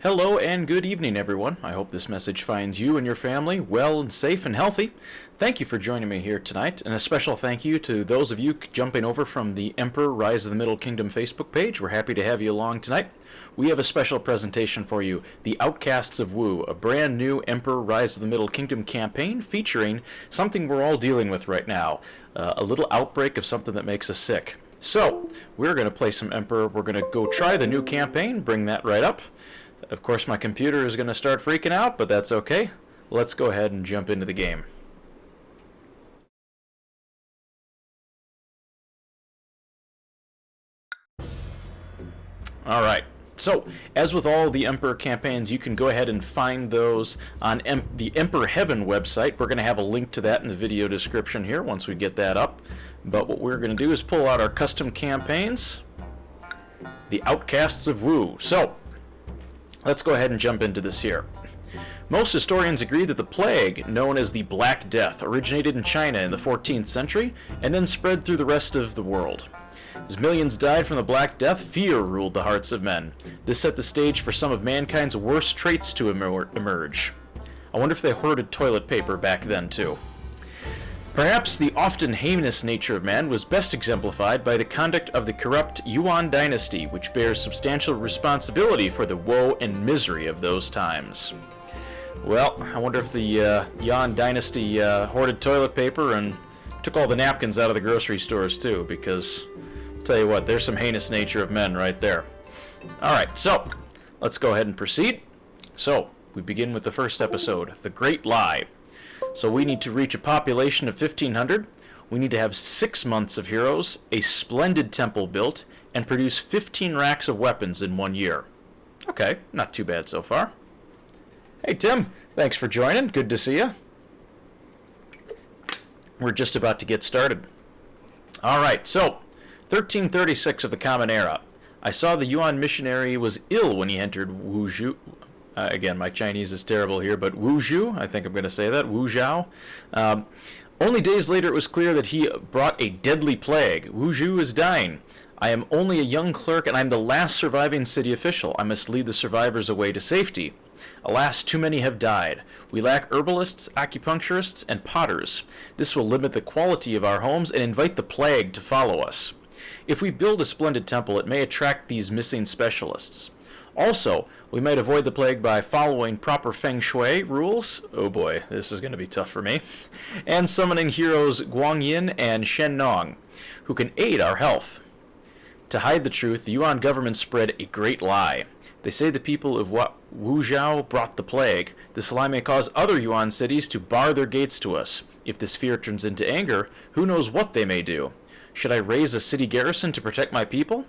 Hello and good evening, everyone. I hope this message finds you and your family well and safe and healthy. Thank you for joining me here tonight, and a special thank you to those of you jumping over from the Emperor Rise of the Middle Kingdom Facebook page. We're happy to have you along tonight. We have a special presentation for you, The Outcasts of Wu, a brand new Emperor Rise of the Middle Kingdom campaign featuring something we're all dealing with right now, a little outbreak of something that makes us sick. So, we're going to play some Emperor. We're going to go try the new campaign, bring that right up. Of course, my computer is going to start freaking out, but that's okay. Let's go ahead and jump into the game. Alright, so as with all the Emperor campaigns, you can go ahead and find those on the Emperor Heaven website. We're going to have a link to that in the video description here once we get that up. But what we're going to do is pull out our custom campaigns, the Outcasts of Wu. So, let's go ahead and jump into this here. Most historians agree that the plague, known as the Black Death, originated in China in the 14th century and then spread through the rest of the world. As millions died from the Black Death, fear ruled the hearts of men. This set the stage for some of mankind's worst traits to emerge. I wonder if they hoarded toilet paper back then, too. Perhaps the often heinous nature of man was best exemplified by the conduct of the corrupt Yuan dynasty, which bears substantial responsibility for the woe and misery of those times. Well, I wonder if the Yuan dynasty hoarded toilet paper and took all the napkins out of the grocery stores too, because, I'll tell you what, there's some heinous nature of men right there. Alright, so, let's go ahead and proceed. So, we begin with the first episode, The Great Lie. So we need to reach a population of 1,500, we need to have 6 months of heroes, a splendid temple built, and produce 15 racks of weapons in 1 year. Okay, not too bad so far. Hey Tim, thanks for joining, good to see you. We're just about to get started. Alright, so, 1336 of the Common Era. I saw the Yuan missionary was ill when he entered Wuzhou. Again, my Chinese is terrible here, but Wuzhou, I think I'm going to say that, Wuzhou. Only days later it was clear that he brought a deadly plague. Wuzhou is dying. I am only a young clerk and I'm the last surviving city official. I must lead the survivors away to safety. Alas, too many have died. We lack herbalists, acupuncturists, and potters. This will limit the quality of our homes and invite the plague to follow us. If we build a splendid temple, it may attract these missing specialists. Also, we might avoid the plague by following proper feng shui rules. Oh boy, this is going to be tough for me. And summoning heroes Guangyin and Shen Nong, who can aid our health. To hide the truth, the Yuan government spread a great lie. They say the people of Wuzhou brought the plague. This lie may cause other Yuan cities to bar their gates to us. If this fear turns into anger, who knows what they may do? Should I raise a city garrison to protect my people?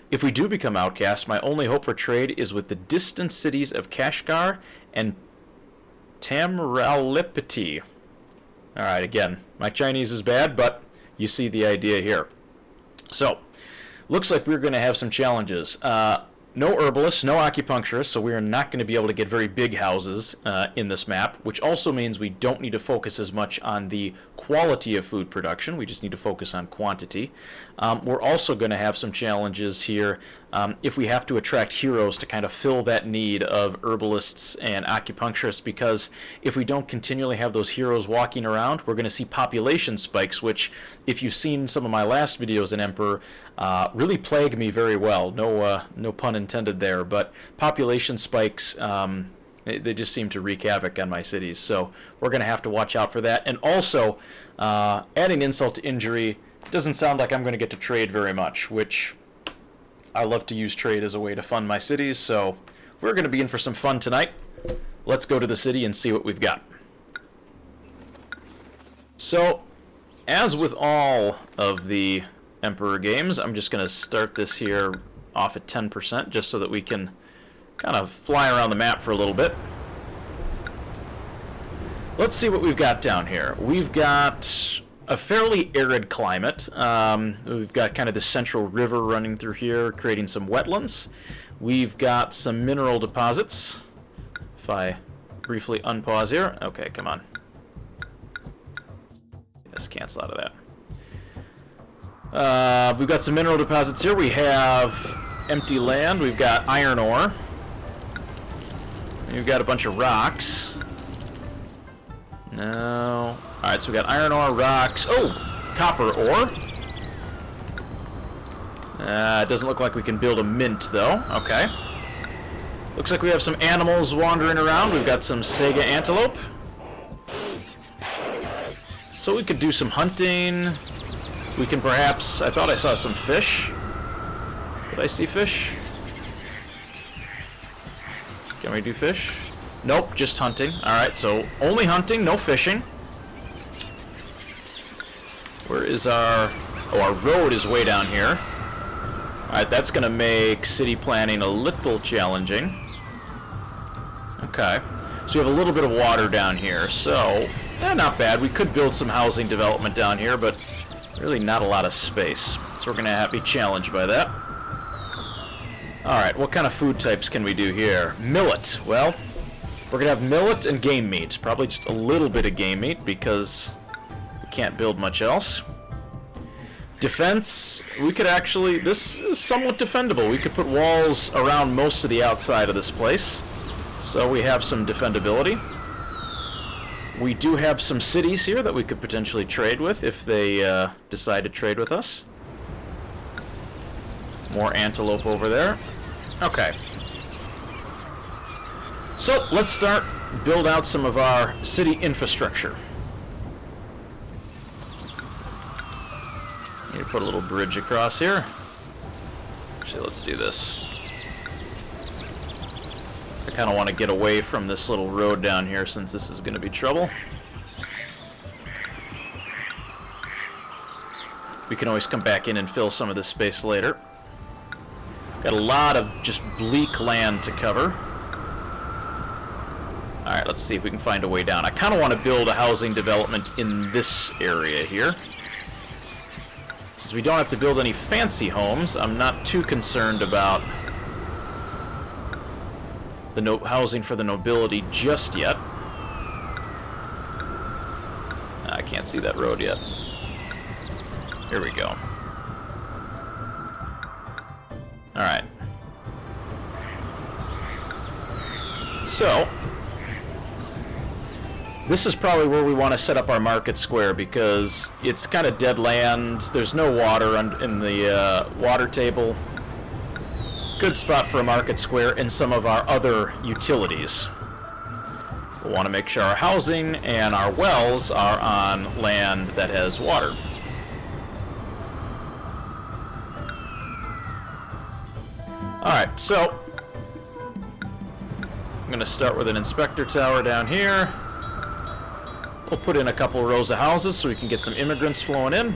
If we do become outcasts, my only hope for trade is with the distant cities of Kashgar and Tamraupati. Alright, again, my Chinese is bad, but you see the idea here. So, looks like we're going to have some challenges. No herbalists, no acupuncturists, so we are not going to be able to get very big houses in this map, which also means we don't need to focus as much on the quality of food production. We just need to focus on quantity. We're also going to have some challenges here if we have to attract heroes to kind of fill that need of herbalists and acupuncturists, because if we don't continually have those heroes walking around, we're going to see population spikes, which, if you've seen some of my last videos in Emperor, really plague me very well. No pun intended there, but population spikes, they just seem to wreak havoc on my cities, so we're going to have to watch out for that. And also, adding insult to injury, it doesn't sound like I'm going to get to trade very much, which I love to use trade as a way to fund my cities, so we're going to be in for some fun tonight. Let's go to the city and see what we've got. So, as with all of the Emperor games, I'm just going to start this here off at 10% just so that we can kind of fly around the map for a little bit. Let's see what we've got down here. We've got a fairly arid climate. We've got kind of the central river running through here, creating some wetlands. We've got some mineral deposits. If I briefly unpause here. Okay, come on. Let's cancel out of that. We've got some mineral deposits here. We have empty land. We've got iron ore. We've got a bunch of rocks. No. Alright, so we got iron ore, rocks. Oh! Copper ore. It doesn't look like we can build a mint, though. Okay. Looks like we have some animals wandering around. We've got some Sega antelope. So we could do some hunting. We can perhaps... I thought I saw some fish. Did I see fish? Can we do fish? Nope, just hunting. Alright, so only hunting, no fishing. Where is our... Oh, our road is way down here. Alright, that's going to make city planning a little challenging. Okay. So we have a little bit of water down here, so... not bad. We could build some housing development down here, but really not a lot of space. So we're going to be challenged by that. Alright, what kind of food types can we do here? Millet. Well, we're going to have millet and game meat. Probably just a little bit of game meat, because we can't build much else. Defense, we could actually... This is somewhat defendable. We could put walls around most of the outside of this place. So we have some defendability. We do have some cities here that we could potentially trade with if they decide to trade with us. More antelope over there. Okay. So, let's start build out some of our city infrastructure. Need to put a little bridge across here. Actually, let's do this. I kind of want to get away from this little road down here since this is going to be trouble. We can always come back in and fill some of this space later. Got a lot of just bleak land to cover. Alright, let's see if we can find a way down. I kind of want to build a housing development in this area here. Since we don't have to build any fancy homes, I'm not too concerned about the housing for the nobility just yet. I can't see that road yet. Here we go. Alright. So, this is probably where we want to set up our market square because it's kind of dead land. There's no water in the water table. Good spot for a market square and some of our other utilities. We want to make sure our housing and our wells are on land that has water. Alright, so I'm going to start with an inspector tower down here. We'll put in a couple rows of houses so we can get some immigrants flowing in.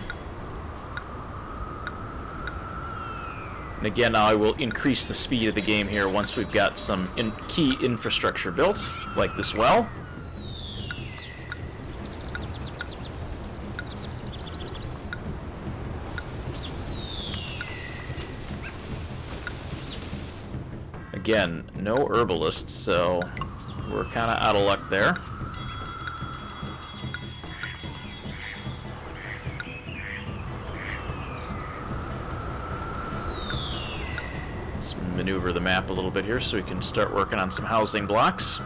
And again, I will increase the speed of the game here once we've got some key infrastructure built, like this well. Again, no herbalists, so we're kind of out of luck there. Let's maneuver the map a little bit here so we can start working on some housing blocks.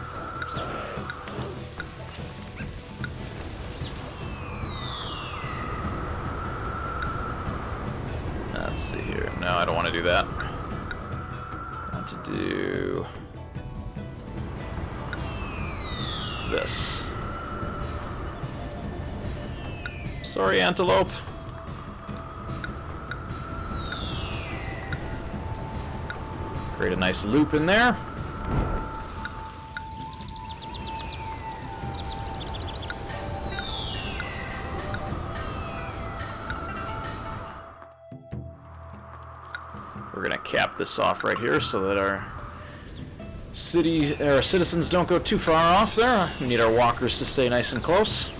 Let's see here. No, I don't want to do that. I want to do this. Sorry, antelope. Create a nice loop in there. We're going to cap this off right here so that our citizens don't go too far off there. We need our walkers to stay nice and close.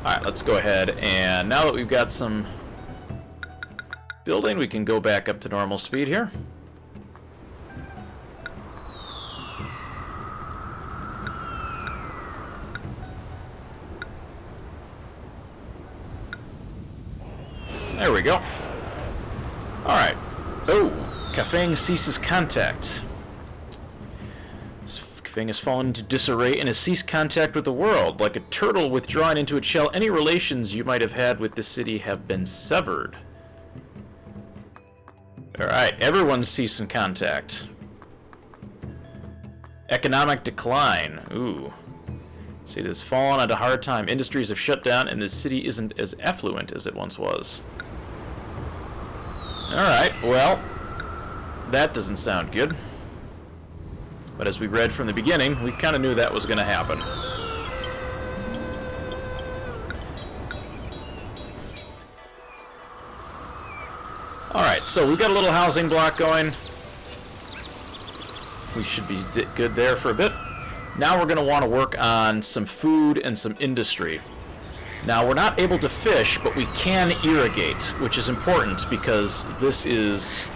Alright, let's go ahead, and now that we've got some building, we can go back up to normal speed here. There we go. Alright. Oh, Kafang ceases contact. Kafang has fallen into disarray and has ceased contact with the world. Like a turtle withdrawn into its shell, any relations you might have had with the city have been severed. Alright, everyone's ceasing contact. Economic decline. Ooh. See, it has fallen at a hard time. Industries have shut down, and the city isn't as affluent as it once was. Alright, well, that doesn't sound good. But as we read from the beginning, we kind of knew that was going to happen. Alright, so we've got a little housing block going. We should be good there for a bit. Now we're going to want to work on some food and some industry. Now we're not able to fish, but we can irrigate, which is important because this is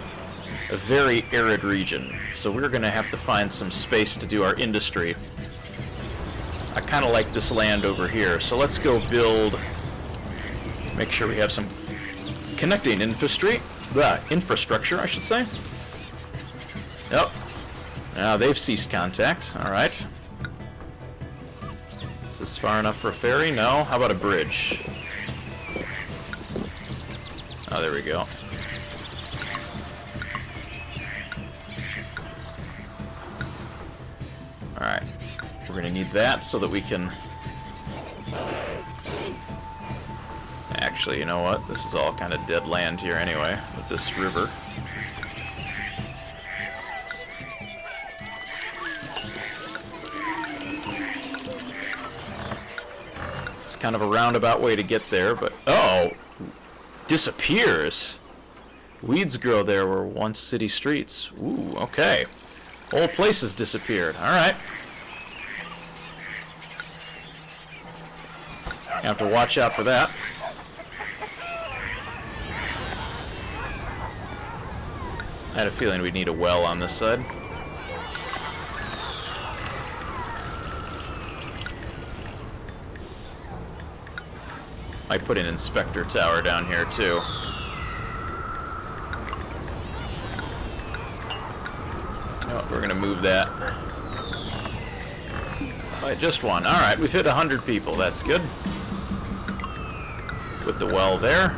a very arid region. So we're going to have to find some space to do our industry. I kind of like this land over here, so let's go build, make sure we have some connecting infrastructure, I should say. Yep. Now they've ceased contact. Alright. Is this far enough for a ferry? No? How about a bridge? Oh, there we go. Alright. We're going to need that so that we can... Actually, you know what? This is all kind of dead land here anyway, with this river. It's kind of a roundabout way to get there, but... Oh! Disappears! Weeds grow there were once city streets. Ooh, okay. Whole place has disappeared. Alright. Have to watch out for that. I had a feeling we'd need a well on this side. Might put an inspector tower down here too. No, we're gonna move that by just one. Alright, we've hit 100 people. That's good. Put the well there.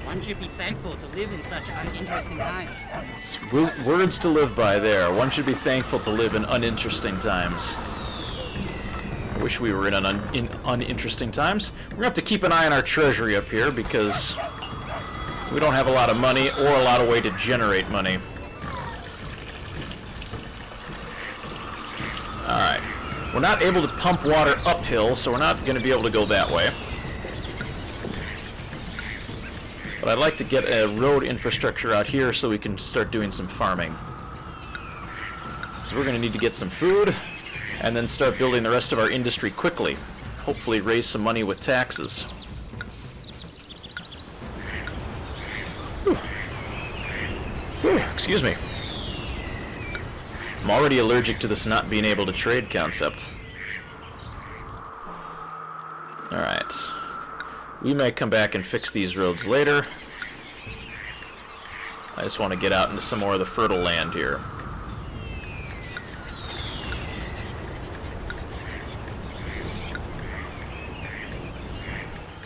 One should be thankful to live in such uninteresting times. It's words to live by there. One should be thankful to live in uninteresting times. I wish we were in uninteresting times. We're going to have to keep an eye on our treasury up here because we don't have a lot of money or a lot of way to generate money. Alright. We're not able to pump water uphill, so we're not going to be able to go that way. But I'd like to get a road infrastructure out here so we can start doing some farming. So we're going to need to get some food and then start building the rest of our industry quickly. Hopefully raise some money with taxes. Whew. Whew, excuse me. I'm already allergic to this not being able to trade concept. Alright. We may come back and fix these roads later. I just want to get out into some more of the fertile land here.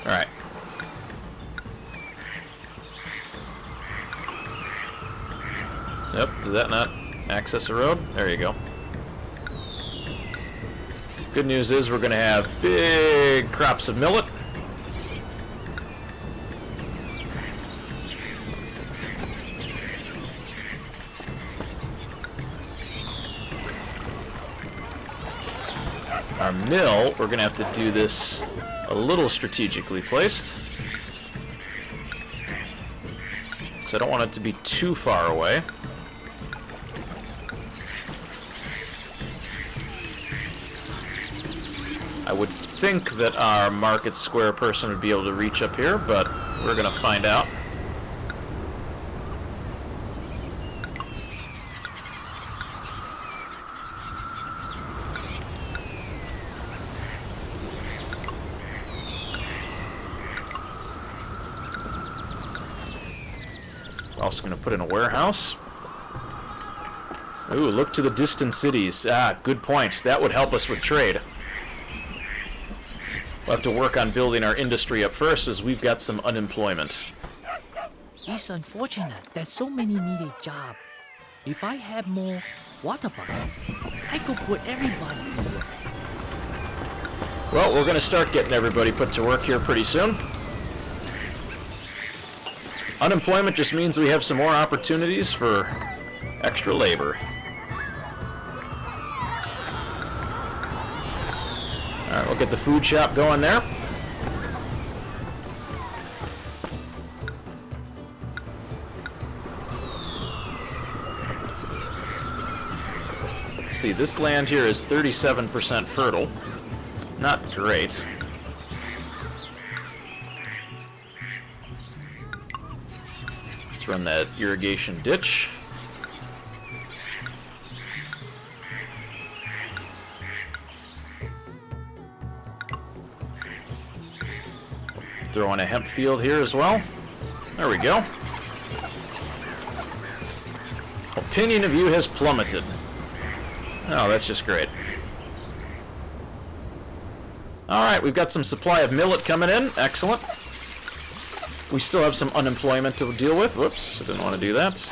Alright. Yep, does that not access a road? There you go. Good news is we're going to have big crops of millet. Our mill, we're going to have to do this a little strategically placed. Because I don't want it to be too far away. I would think that our market square person would be able to reach up here, but we're going to find out. also going to put in a warehouse. Ooh, look to the distant cities. Ah, good point. That would help us with trade. We'll have to work on building our industry up first, as we've got some unemployment. It's unfortunate that so many need a job. If I had more water buckets, I could put everybody to work. Well, we're going to start getting everybody put to work here pretty soon. Unemployment just means we have some more opportunities for extra labor. Alright, we'll get the food shop going there. Let's see, this land here is 37% fertile. Not great. Let's run that irrigation ditch. Throw in a hemp field here as well. There we go. Opinion of you has plummeted. Oh, that's just great. Alright, we've got some supply of millet coming in. Excellent. We still have some unemployment to deal with. Whoops, I didn't want to do that.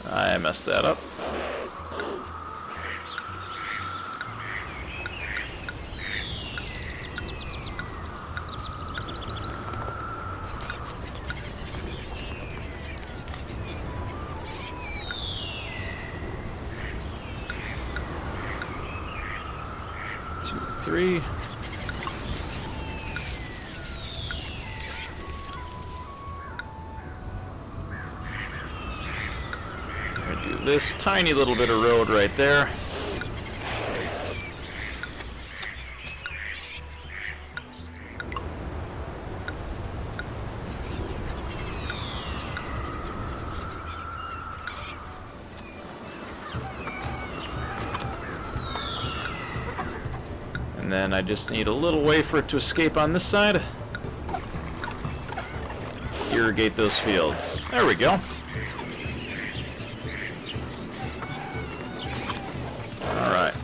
I messed that up. Three. I'm gonna do this tiny little bit of road right there. And then I just need a little way for it to escape on this side. Irrigate those fields. There we go. Alright.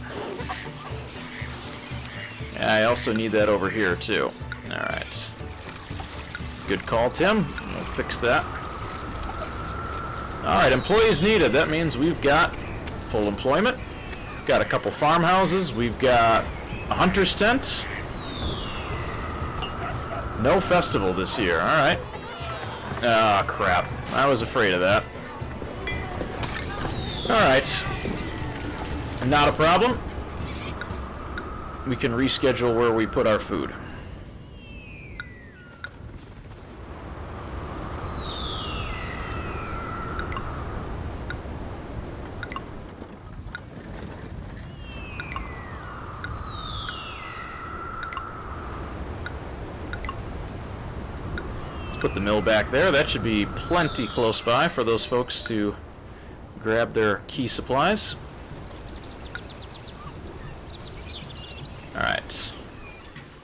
I also need that over here too. Alright. Good call, Tim. We'll fix that. Alright, employees needed. That means we've got full employment. Got a couple farmhouses. We've got a hunter's tent. No festival this year. Alright. Ah, crap. I was afraid of that. Alright. Not a problem. We can reschedule where we put our food. Put the mill back there. That should be plenty close by for those folks to grab their key supplies. Alright.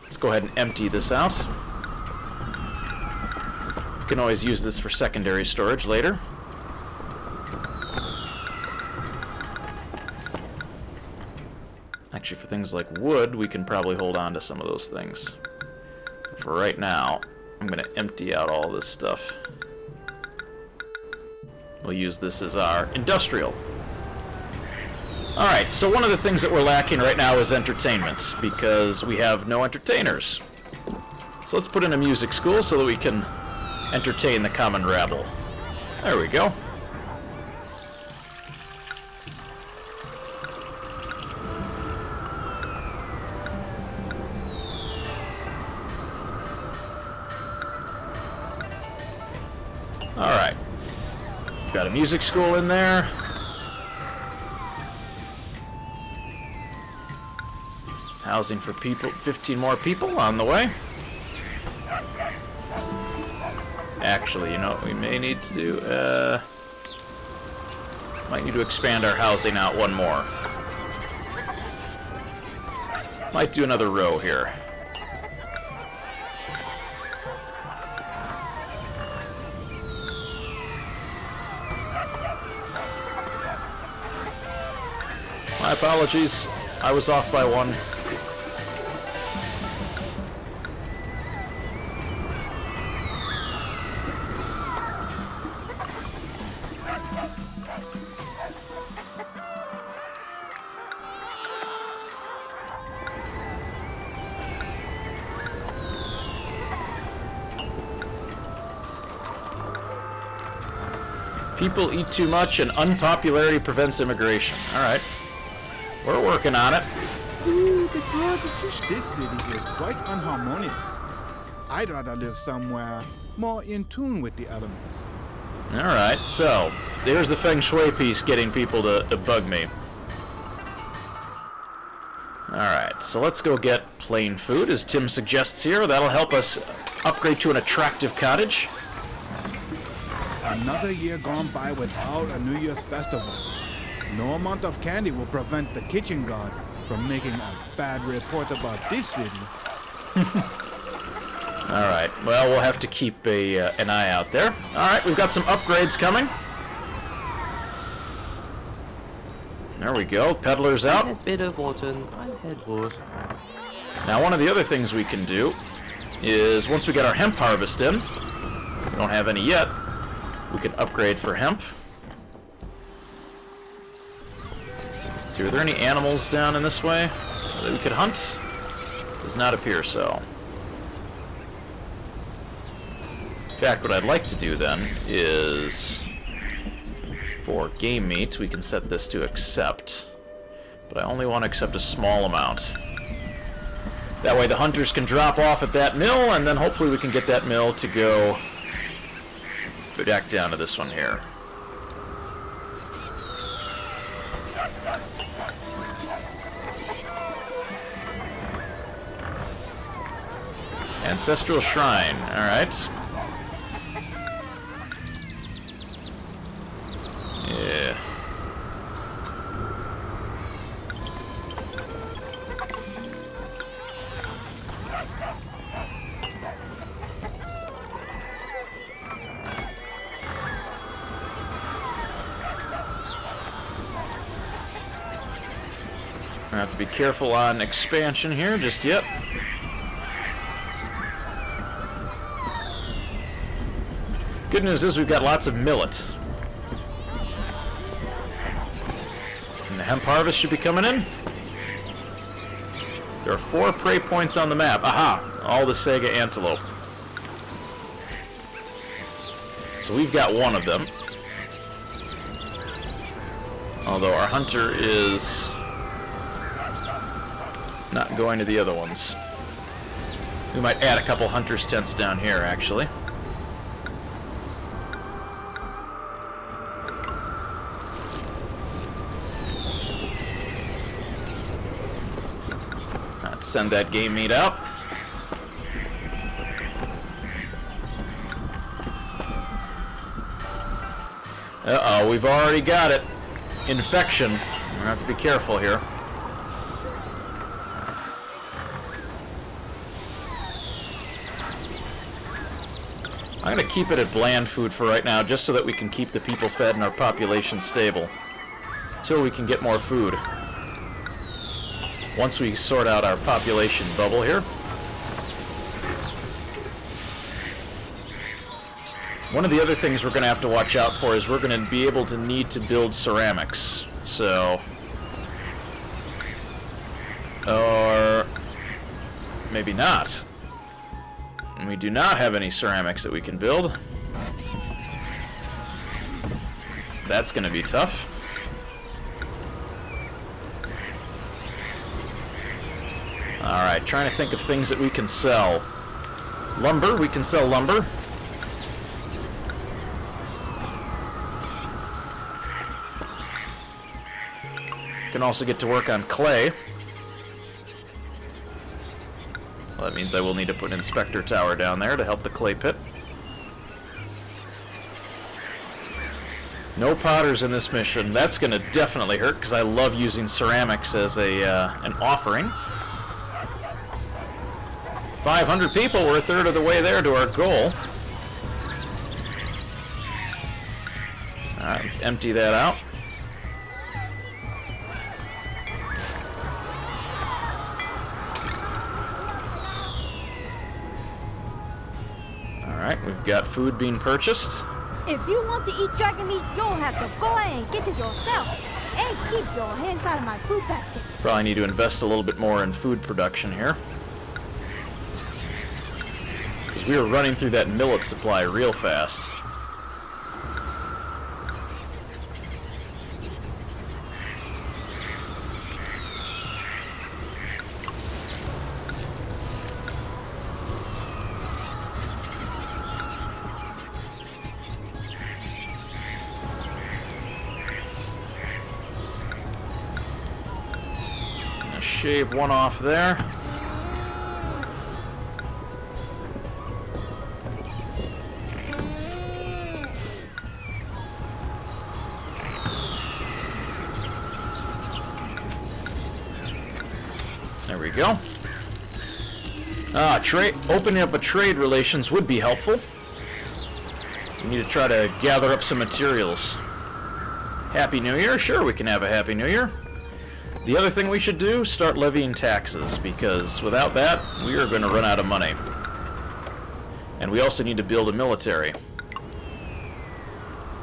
Let's go ahead and empty this out. You can always use this for secondary storage later. Actually, for things like wood, we can probably hold on to some of those things. For right now, I'm going to empty out all this stuff. We'll use this as our industrial. Alright, so one of the things that we're lacking right now is entertainment, because we have no entertainers. So let's put in a music school so that we can entertain the common rabble. There we go. Alright. Got a music school in there. Housing for people, 15 more people on the way. Actually, you know what we may need to do? Might need to expand our housing out one more. Might do another row here. My apologies. I was off by one. People eat too much and unpopularity prevents immigration. Alright. We're working on it. Ooh, the This city is quite unharmonious. I'd rather live somewhere more in tune with the elements. Alright, so there's the Feng Shui piece getting people to bug me. Alright, so let's go get plain food, as Tim suggests here. That'll help us upgrade to an attractive cottage. Another year gone by without a New Year's festival. No amount of candy will prevent the kitchen guard from making a bad report about this city. Alright, well, we'll have to keep an eye out there. Alright, we've got some upgrades coming. There we go, peddler's out. I had better fortune, I had worse. Now, one of the other things we can do is, once we get our hemp harvest in, we don't have any yet, we can upgrade for hemp. Let's see, are there any animals down in this way that we could hunt? Does not appear so. In fact, what I'd like to do then is, for game meat, we can set this to accept. But I only want to accept a small amount. That way the hunters can drop off at that mill, and then hopefully we can get that mill to go back down to this one here. Ancestral Shrine, alright. Yeah. I have to be careful on expansion here just yet. Good news is we've got lots of millet. And the hemp harvest should be coming in. There are 4 prey points on the map. Aha! All the Sega antelope. So we've got one of them. Although our hunter is not going to the other ones. We might add a couple hunters' tents down here, actually. Let's send that game meat out. Uh-oh, we've already got it. Infection. We're gonna have to be careful here. I'm going to keep it at bland food for right now, just so that we can keep the people fed and our population stable. Until we can get more food. Once we sort out our population bubble here. One of the other things we're going to have to watch out for is we're going to be able to need to build ceramics. So... or... maybe not. And we do not have any ceramics that we can build. That's going to be tough. Alright, trying to think of things that we can sell. Lumber, we can sell lumber. Can also get to work on clay. Well, that means I will need to put an inspector tower down there to help the clay pit. No potters in this mission. That's going to definitely hurt, because I love using ceramics as an offering. 500 people, we're a third of the way there to our goal. Alright, let's empty that out. Alright, we've got food being purchased. If you want to eat dragon meat, you'll have to go ahead and get it yourself. And keep your hands out of my food basket. Probably need to invest a little bit more in food production here. Because we are running through that millet supply real fast. Shave one off there. There we go. Opening up a trade relations would be helpful. We need to try to gather up some materials. Happy New Year? Sure, we can have a Happy New Year. The other thing we should do, start levying taxes, because without that, we are going to run out of money. And we also need to build a military.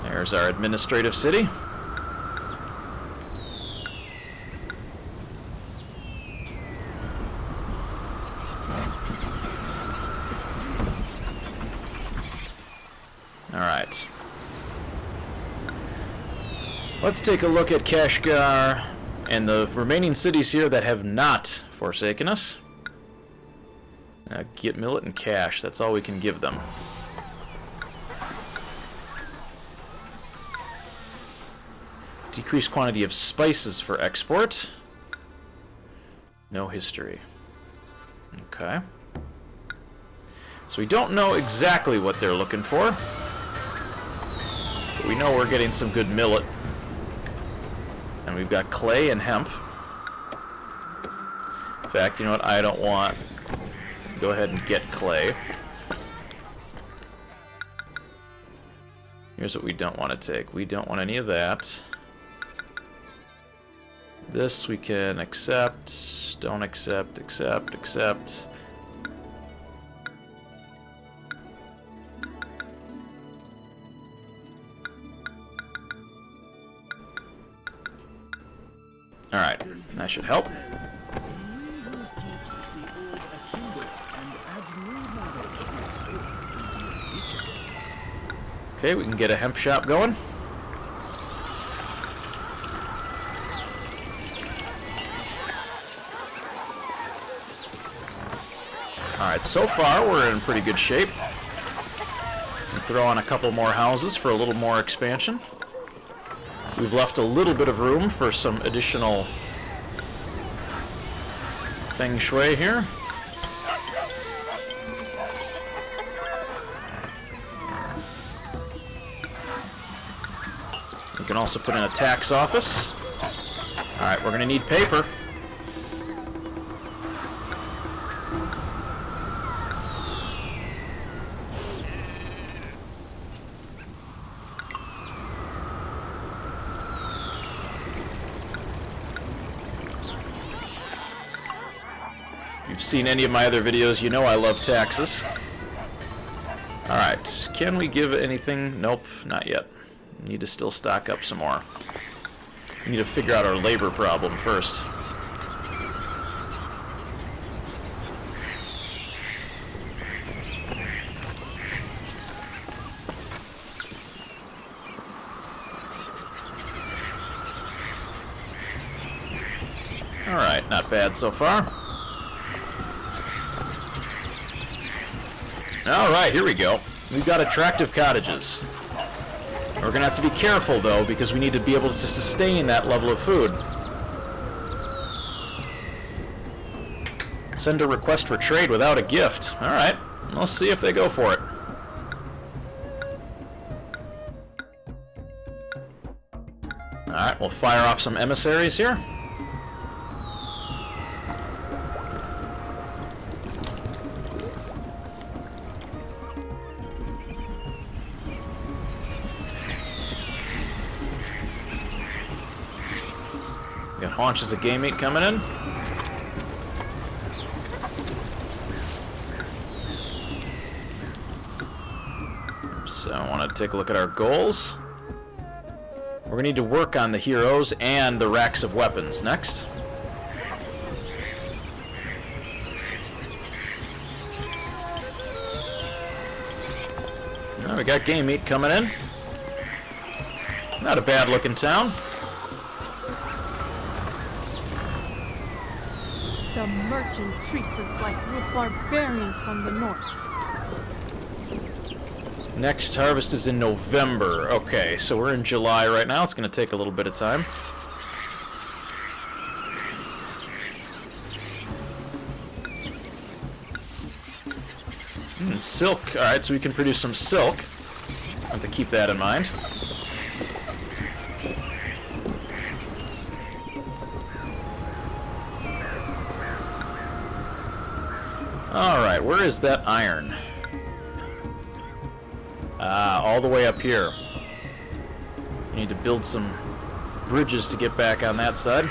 There's our administrative city. Alright. Let's take a look at Kashgar and the remaining cities here that have not forsaken us. Get millet and cash. That's all we can give them. Decreased quantity of spices for export. No history. Okay. So we don't know exactly what they're looking for. But we know we're getting some good millet. And we've got clay and hemp. In fact, you know what? I don't want. Go ahead and get clay. Here's what we don't want to take. We don't want any of that. This we can accept. Don't accept, accept, accept. Alright, that should help. Okay, we can get a hemp shop going. Alright, so far we're in pretty good shape. Can throw on a couple more houses for a little more expansion. We've left a little bit of room for some additional feng shui here. We can also put in a tax office. Alright, we're going to need paper. If you've seen any of my other videos, you know I love taxes. Alright, can we give anything? Nope, not yet. Need to still stock up some more. Need to figure out our labor problem first. Alright, not bad so far. Alright, here we go. We've got attractive cottages. We're going to have to be careful, though, because we need to be able to sustain that level of food. Send a request for trade without a gift. Alright, let's see if they go for it. Alright, we'll fire off some emissaries here. Got haunches of game meat coming in. So I want to take a look at our goals. We're going to need to work on the heroes and the racks of weapons next. Now we got game meat coming in. Not a bad looking town. The merchant treats us like we're barbarians from the north. Next harvest is in November. Okay, so we're in July right now. It's going to take a little bit of time. Silk. Alright, so we can produce some silk. I have to keep that in mind. Alright, where is that iron? All the way up here. We need to build some bridges to get back on that side.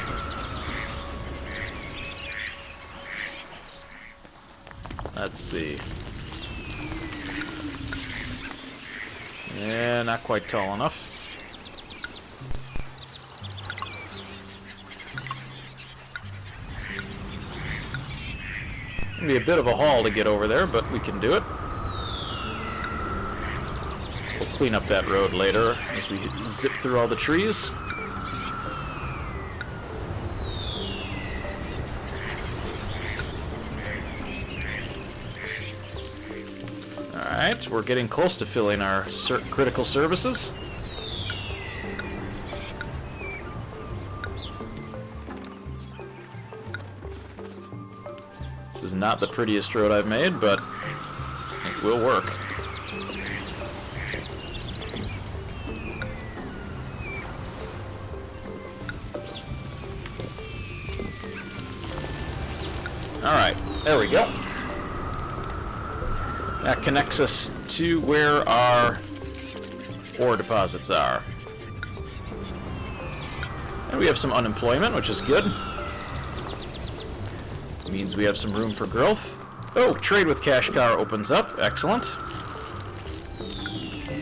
Let's see. Yeah, not quite tall enough. It'll be a bit of a haul to get over there, but we can do it. We'll clean up that road later as we zip through all the trees. Alright, we're getting close to filling our critical services. This is not the prettiest road I've made, but it will work. Alright, there we go. That connects us to where our ore deposits are. And we have some unemployment, which is good. Means we have some room for growth. Oh, trade with Kashgar opens up. Excellent.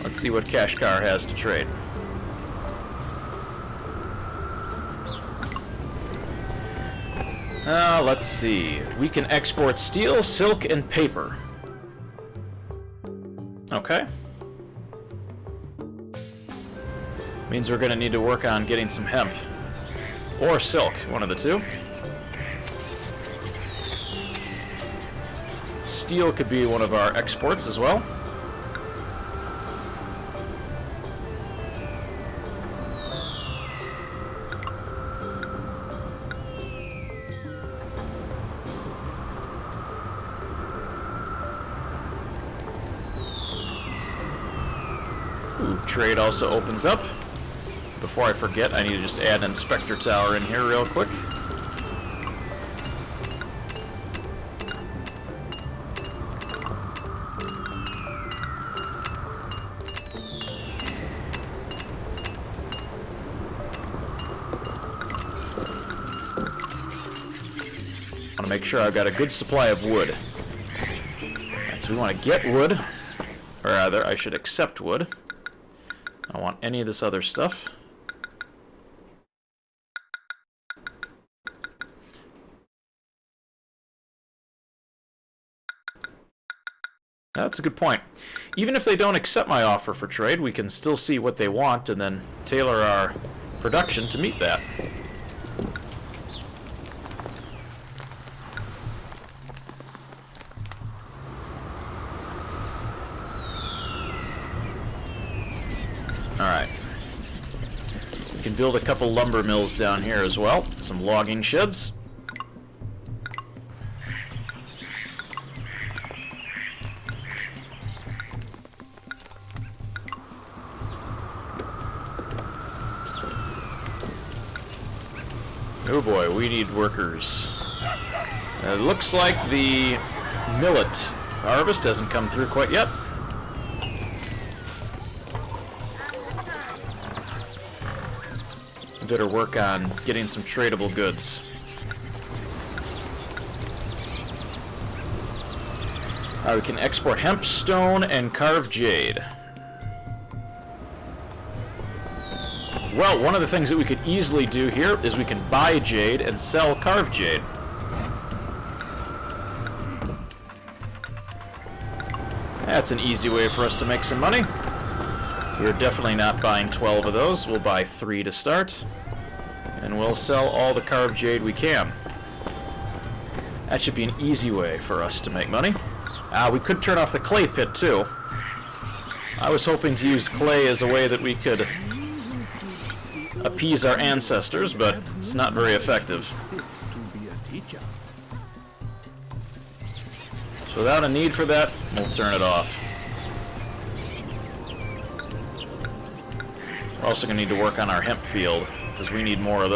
Let's see what Kashgar has to trade. Let's see. We can export steel, silk, and paper. Okay. Means we're going to need to work on getting some hemp. Or silk, one of the two. Steel could be one of our exports as well. Ooh, trade also opens up. Before I forget, I need to just add an inspector tower in here real quick. I want to make sure I've got a good supply of wood. Right, so we want to get wood, or rather, I should accept wood. I don't want any of this other stuff. That's a good point. Even if they don't accept my offer for trade, we can still see what they want and then tailor our production to meet that. Alright. We can build a couple lumber mills down here as well. Some logging sheds. Oh boy, we need workers. It looks like the millet harvest hasn't come through quite yet. Better work on getting some tradable goods. We can export hemp, stone, and carved jade. Well, one of the things that we could easily do here is we can buy jade and sell carved jade. That's an easy way for us to make some money. We're definitely not buying 12 of those. We'll buy 3 to start. And we'll sell all the carved jade we can. That should be an easy way for us to make money. We could turn off the clay pit too. I was hoping to use clay as a way that we could appease our ancestors, but it's not very effective. To be a teacher. So without a need for that, we'll turn it off. We're also going to need to work on our hemp field, because we need more of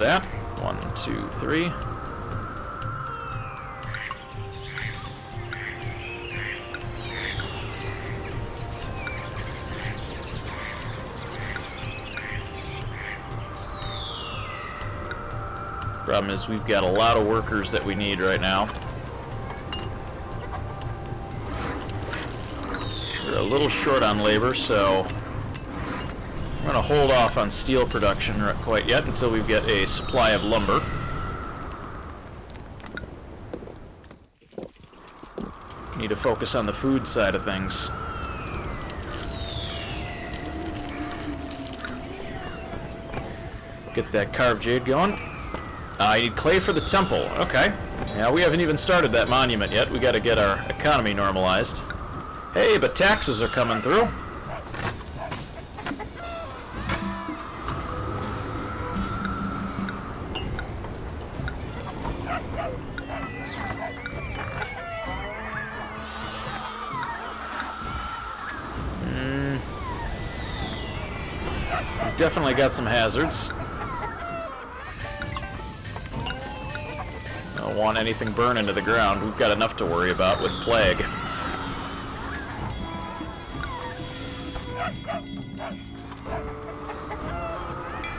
that. 1, 2, 3. Problem is, we've got a lot of workers that we need right now. We're a little short on labor, so we're going to hold off on steel production quite yet until we get a supply of lumber. Need to focus on the food side of things. Get that carved jade going. I need clay for the temple. Okay. Yeah, we haven't even started that monument yet. We got to get our economy normalized. Hey, but taxes are coming through. We've definitely got some hazards. Don't want anything burn into the ground. We've got enough to worry about with plague.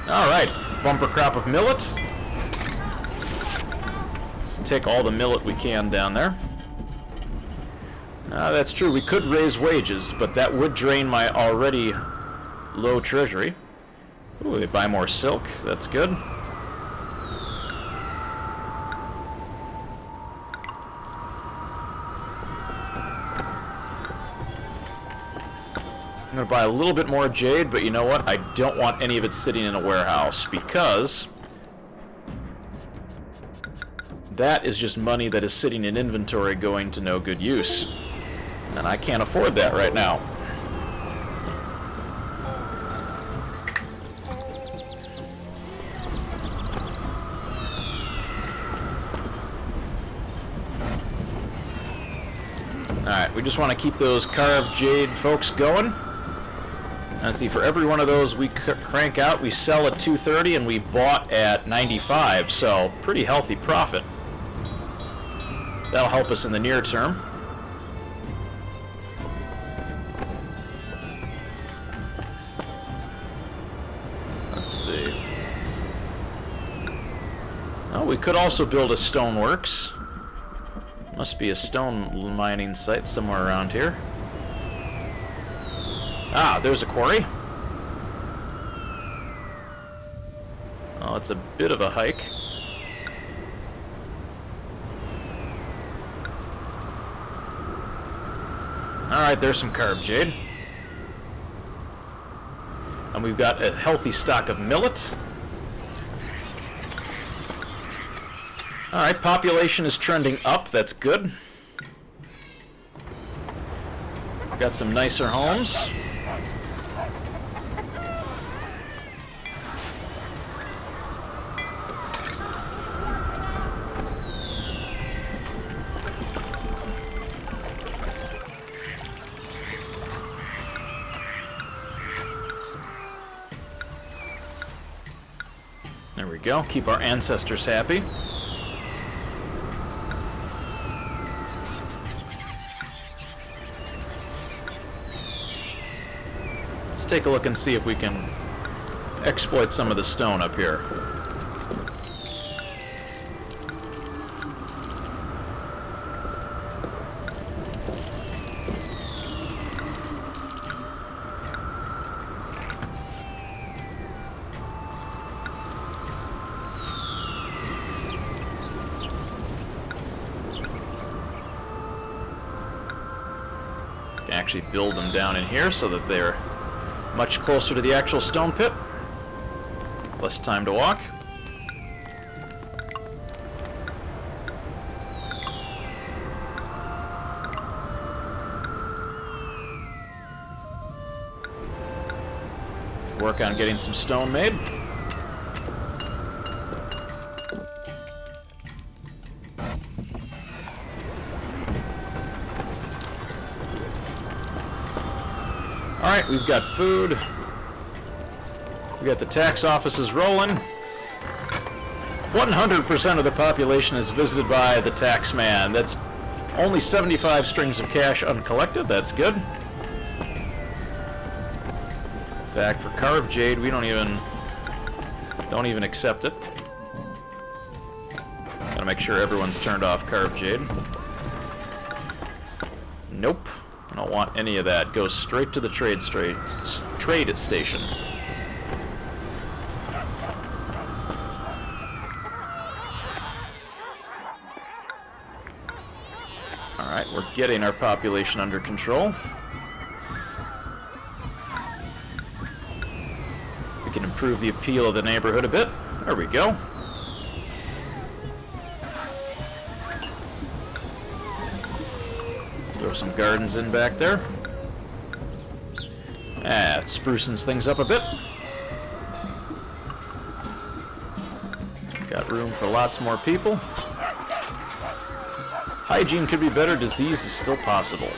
Alright, bumper crop of millet. Let's take all the millet we can down there. That's true, we could raise wages, but that would drain my already low treasury. Ooh, they buy more silk, that's good. I'm going to buy a little bit more jade, but you know what? I don't want any of it sitting in a warehouse, because that is just money that is sitting in inventory going to no good use. And I can't afford that right now. Alright, we just want to keep those carved jade folks going. And see, for every one of those we crank out, we sell at 230 and we bought at 95, so pretty healthy profit. That'll help us in the near term. Let's see. Oh, we could also build a stoneworks. Must be a stone mining site somewhere around here. Ah, there's a quarry. Oh, it's a bit of a hike. Alright, there's some carved jade. And we've got a healthy stock of millet. Alright, population is trending up, that's good. Got some nicer homes. There we go, keep our ancestors happy. Let's take a look and see if we can exploit some of the stone up here. can actually build them down in here so that they're much closer to the actual stone pit. Less time to walk. Work on getting some stone made. Alright, we've got food. We got the tax offices rolling. 100% of the population is visited by the tax man. That's only 75 strings of cash uncollected. That's good. In fact, for carved jade, we don't even accept it. Gotta make sure everyone's turned off carved jade. Nope. I don't want any of that. Go straight to the trade station. Alright, we're getting our population under control. We can improve the appeal of the neighborhood a bit. There we go. Throw some gardens in back there. It sprucens things up a bit. Got room for lots more people. Hygiene could be better. Disease is still possible.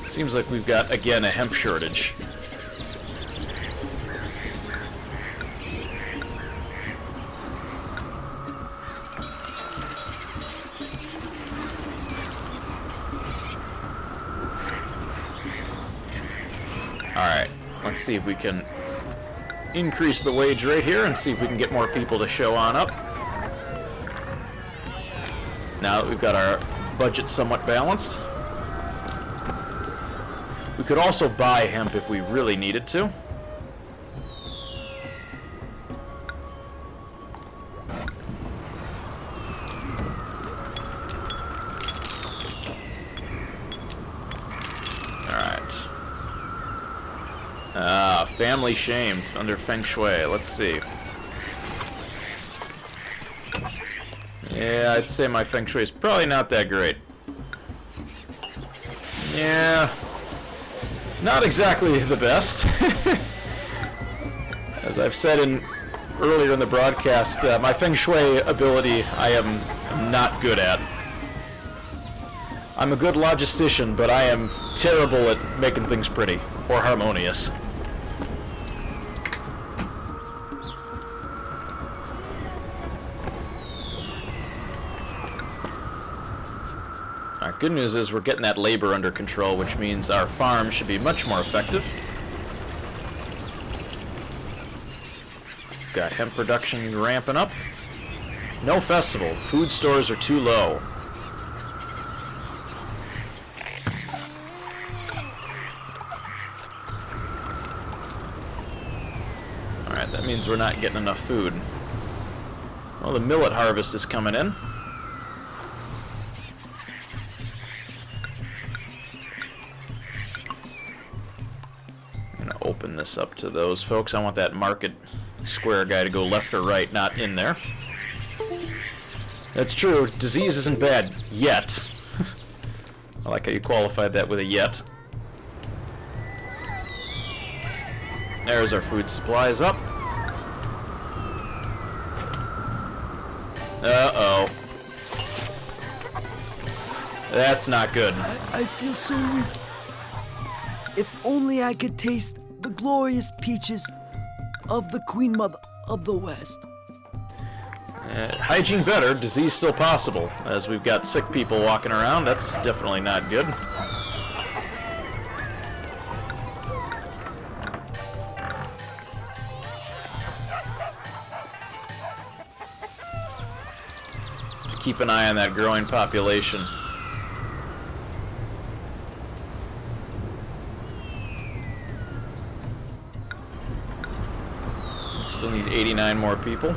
Seems like we've got, again, a hemp shortage. Alright, let's see if we can increase the wage rate here and see if we can get more people to show on up. Now that we've got our budget somewhat balanced. We could also buy hemp if we really needed to. Family shame under Feng Shui. Let's see. Yeah, I'd say my Feng Shui is probably not that great. Yeah, not exactly the best. As I've said earlier in the broadcast, my Feng Shui ability I am not good at. I'm a good logistician, but I am terrible at making things pretty or harmonious. Good news is we're getting that labor under control, which means our farm should be much more effective. Got hemp production ramping up. No festival. Food stores are too low. Alright, that means we're not getting enough food. Well, the millet harvest is coming in. Open this up to those folks. I want that market square guy to go left or right, not in there. That's true. Disease isn't bad yet. I like how you qualified that with a yet. There's our food supplies up. Uh-oh. That's not good. I feel so weak. If only I could taste the glorious peaches of the Queen Mother of the West. Hygiene better, disease still possible. As we've got sick people walking around, that's definitely not good. Keep an eye on that growing population. Still need 89 more people.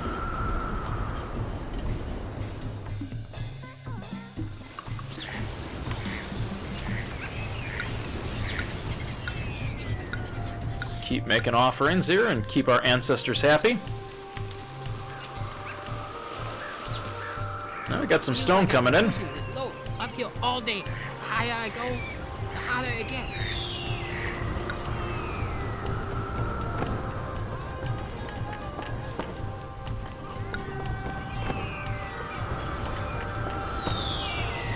keep making offerings here and keep our ancestors happy. Now we got some stone coming in. Pushing this load uphill all day. The higher I go, the harder it gets.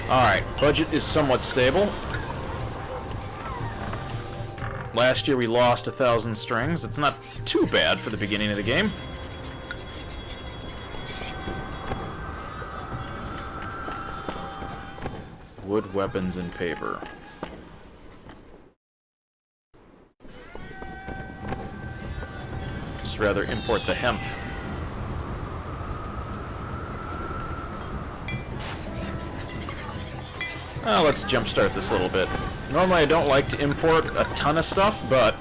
Alright, budget is somewhat stable. Last year we lost 1,000 strings. It's not too bad for the beginning of the game. Wood, weapons, and paper. Just rather import the hemp. Well, let's jumpstart this a little bit. Normally I don't like to import a ton of stuff, but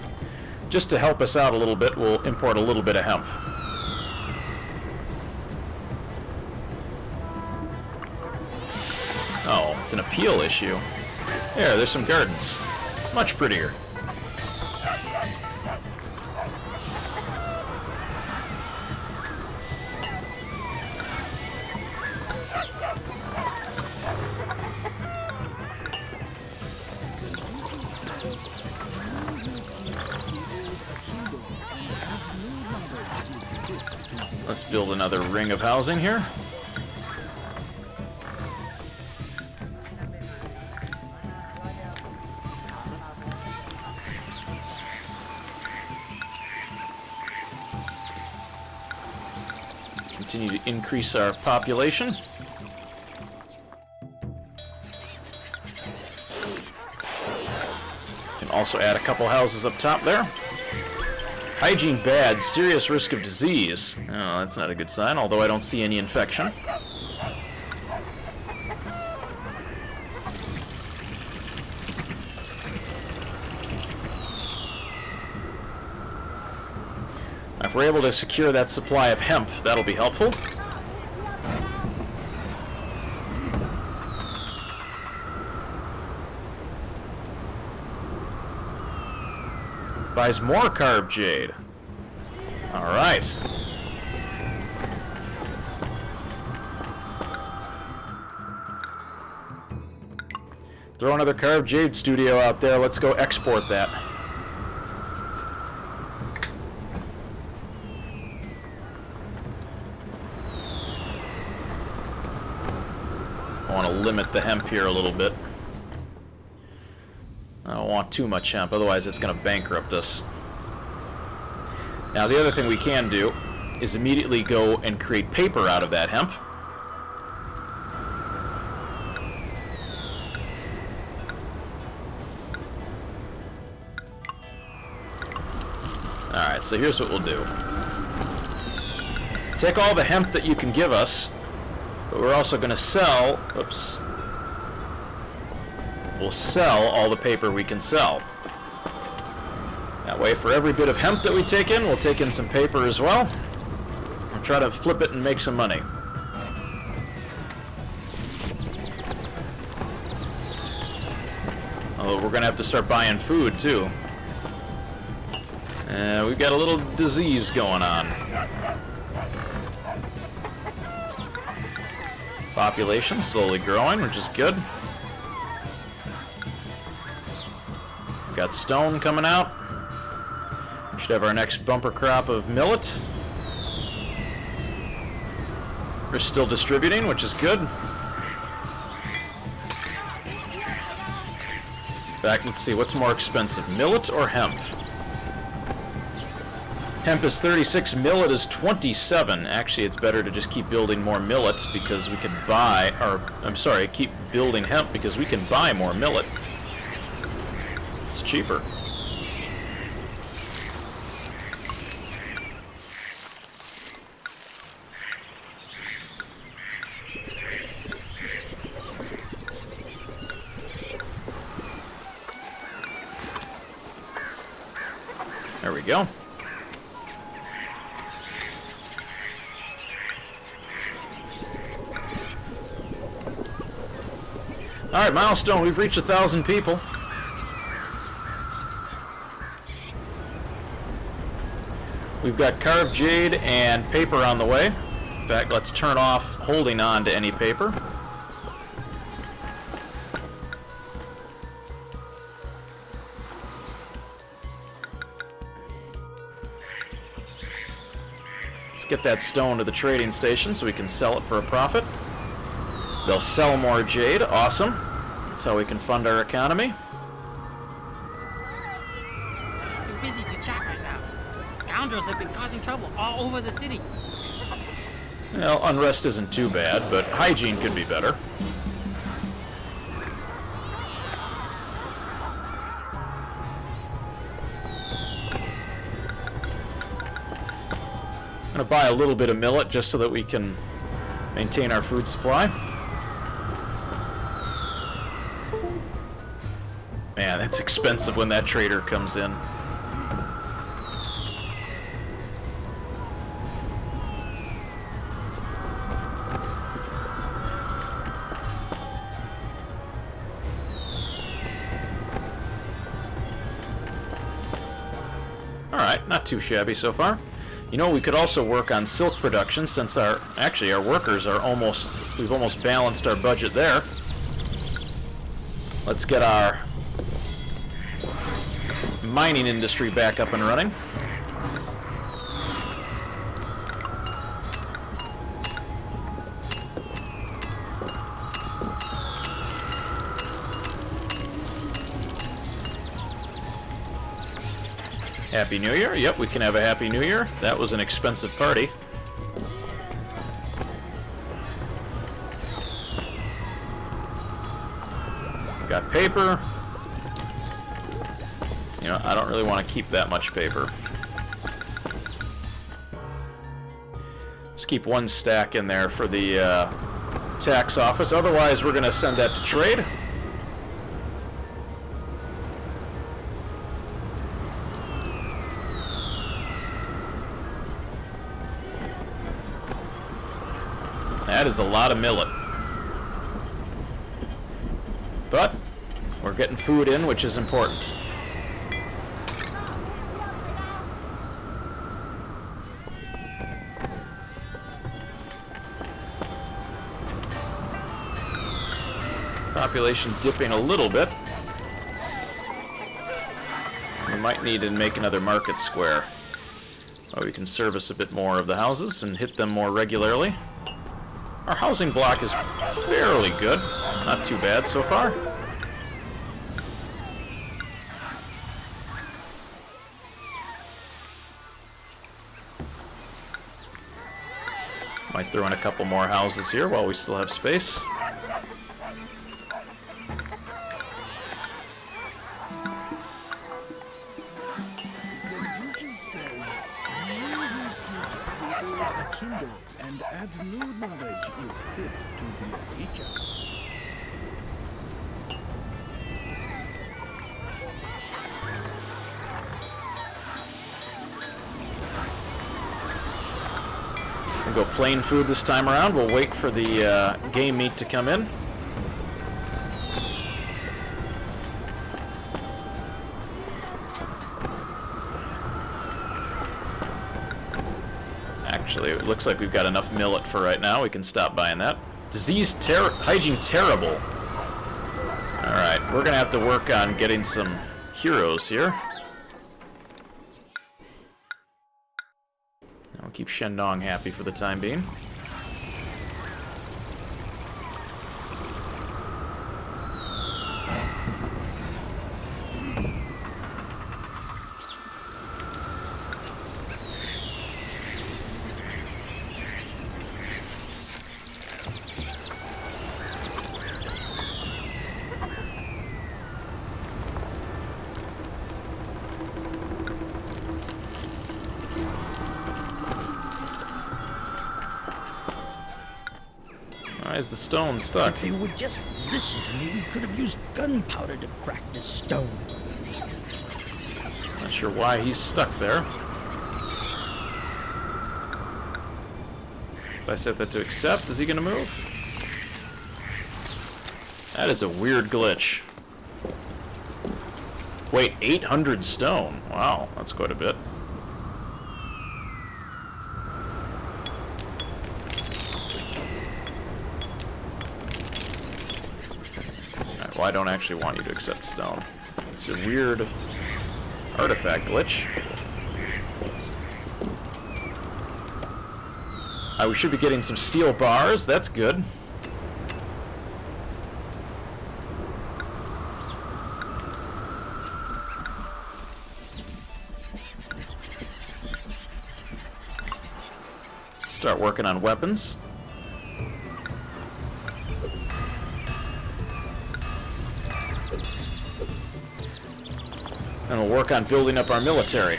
just to help us out a little bit, we'll import a little bit of hemp. Oh, it's an appeal issue. There's some gardens. Much prettier. Let's build another ring of housing here. Continue to increase our population. Can also add a couple houses up top there. Hygiene bad, serious risk of disease. Oh, that's not a good sign, although I don't see any infection. If we're able to secure that supply of hemp, that'll be helpful. Buys more carved jade. Alright. Throw another carved jade studio out there. Let's go export that. I want to limit the hemp here a little bit. I don't want too much hemp, otherwise it's going to bankrupt us. Now the other thing we can do is immediately go and create paper out of that hemp. Alright, so here's what we'll do. Take all the hemp that you can give us, but we're also going to sell... Oops. We'll sell all the paper we can sell. That way, for every bit of hemp that we take in, we'll take in some paper as well. And try to flip it and make some money. Although we're going to have to start buying food, too. We've got a little disease going on. Population slowly growing, which is good. Got stone coming out. Should have our next bumper crop of millet. We're still distributing, which is good. In fact, let's see, what's more expensive, millet or hemp? Hemp is 36, millet is 27. Actually, it's better to just keep building more millet because we can buy, or I'm sorry, keep building hemp because we can buy more millet. It's cheaper. There we go. Alright, milestone. We've reached 1,000 people. We've got carved jade and paper on the way. In fact, let's turn off holding on to any paper. Let's get that stone to the trading station so we can sell it for a profit. They'll sell more jade. Awesome. That's how we can fund our economy. Too busy to chat right now. Scoundrels have been causing trouble all over the city. Well, unrest isn't too bad, but hygiene could be better. I'm going to buy a little bit of millet just so that we can maintain our food supply. Man, that's expensive when that trader comes in. Alright, not too shabby so far. You know, we could also work on silk production since our workers are we've almost balanced our budget there. Let's get our mining industry back up and running. Happy New Year. Yep, we can have a Happy New Year. That was an expensive party. Got paper. You know, I don't really want to keep that much paper. Just keep one stack in there for the tax office. Otherwise, we're going to send that to trade. That is a lot of millet. But we're getting food in, which is important. Population dipping a little bit. We might need to make another market square. Or we can service a bit more of the houses and hit them more regularly. Our housing block is fairly good. Not too bad so far. Might throw in a couple more houses here while we still have space. And adds new knowledge is fit to be a teacher. We'll go plain food this time around. We'll wait for the game meat to come in. Actually, it looks like we've got enough millet for right now. We can stop buying that. Hygiene terrible. Alright, we're going to have to work on getting some heroes here. I'll keep Shendong happy for the time being. Why is the stone stuck? If they would just listen to me, we could have used gunpowder to crack this stone. Not sure why he's stuck there. If I set that to accept, is he going to move? That is a weird glitch. Wait, 800 stone. Wow, that's quite a bit. Well, I don't actually want you to accept stone. It's a weird artifact glitch. We should be getting some steel bars. That's good. Start working on weapons. And we'll work on building up our military.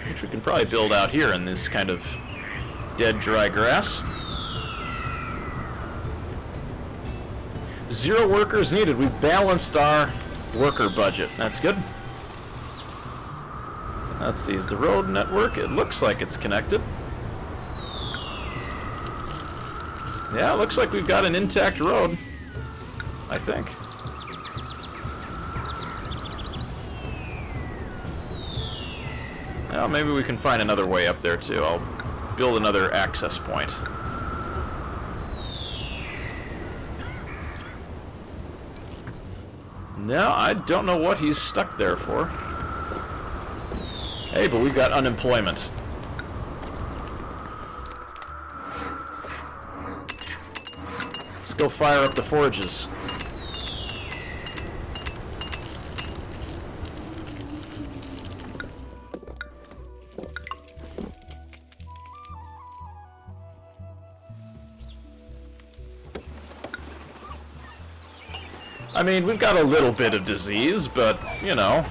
Which we can probably build out here in this kind of dead, dry grass. 0 workers needed. We've balanced our worker budget. That's good. Let's see, is the road network? It looks like it's connected. Yeah, it looks like we've got an intact road. I think. Well, maybe we can find another way up there too. I'll build another access point. No, I don't know what he's stuck there for. Hey, but we've got unemployment. Let's go fire up the forges. I mean, we've got a little bit of disease, but, you know,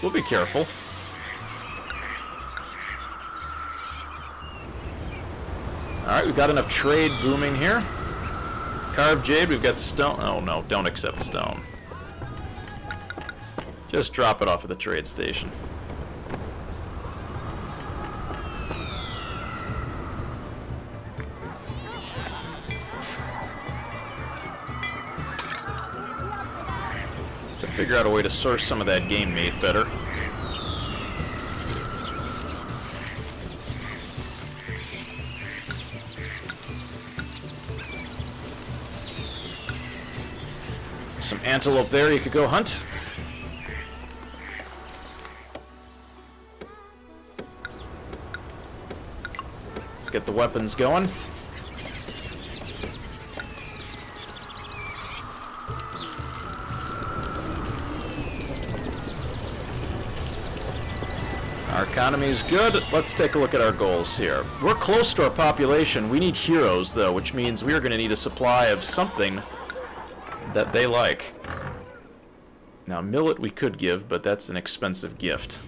we'll be careful. Alright, we've got enough trade booming here. Carved jade, we've got stone. Oh no, don't accept stone. Just drop it off at the trade station. To figure out a way to source some of that game meat better. Some antelope there you could go hunt. Let's get the weapons going. Our economy is good. Let's take a look at our goals here. We're close to our population. We need heroes, though, which means we are going to need a supply of something that they like. Now, millet we could give, but that's an expensive gift.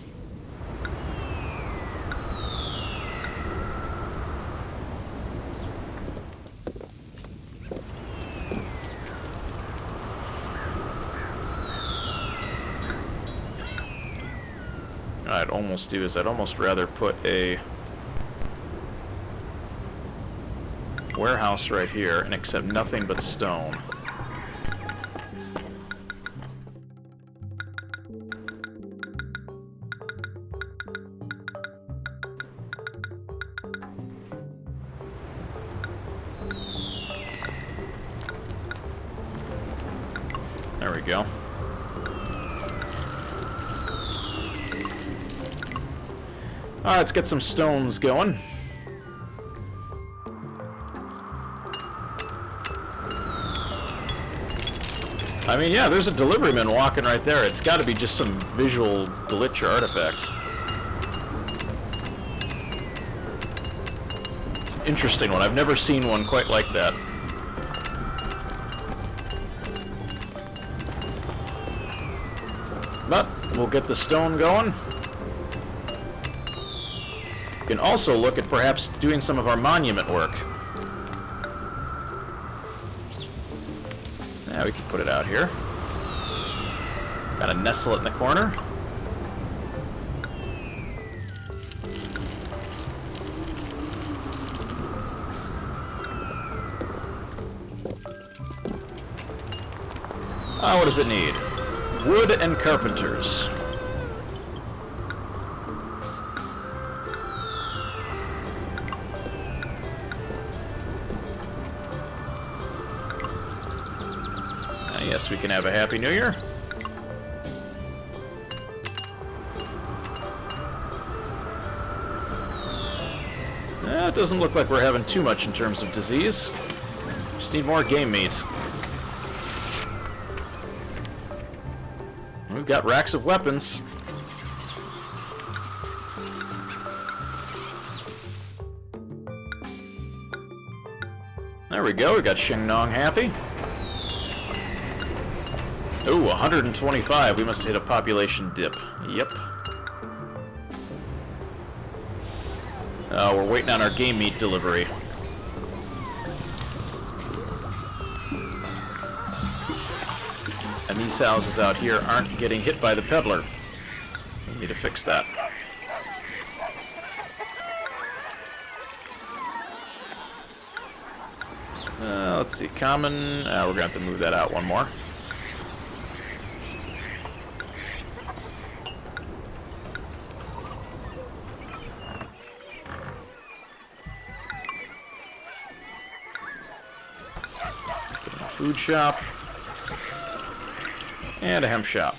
What I'd almost do is I'd almost rather put a warehouse right here and accept nothing but stone. There we go. Alright, let's get some stones going. I mean, yeah, there's a deliveryman walking right there. It's got to be just some visual glitch or artifact. It's an interesting one. I've never seen one quite like that. But we'll get the stone going. We can also look at perhaps doing some of our monument work. Yeah, we can put it out here. Gotta nestle it in the corner. What does it need? Wood and carpenters. Yes, we can have a Happy New Year. It doesn't look like we're having too much in terms of disease. Just need more game meat. We've got racks of weapons. There we go, we got Xing Nong happy. Ooh, 125. We must hit a population dip. Yep. We're waiting on our game meat delivery. And these houses out here aren't getting hit by the peddler. We need to fix that. Let's see, common. We're going to have to move that out one more. Food shop. And a hemp shop.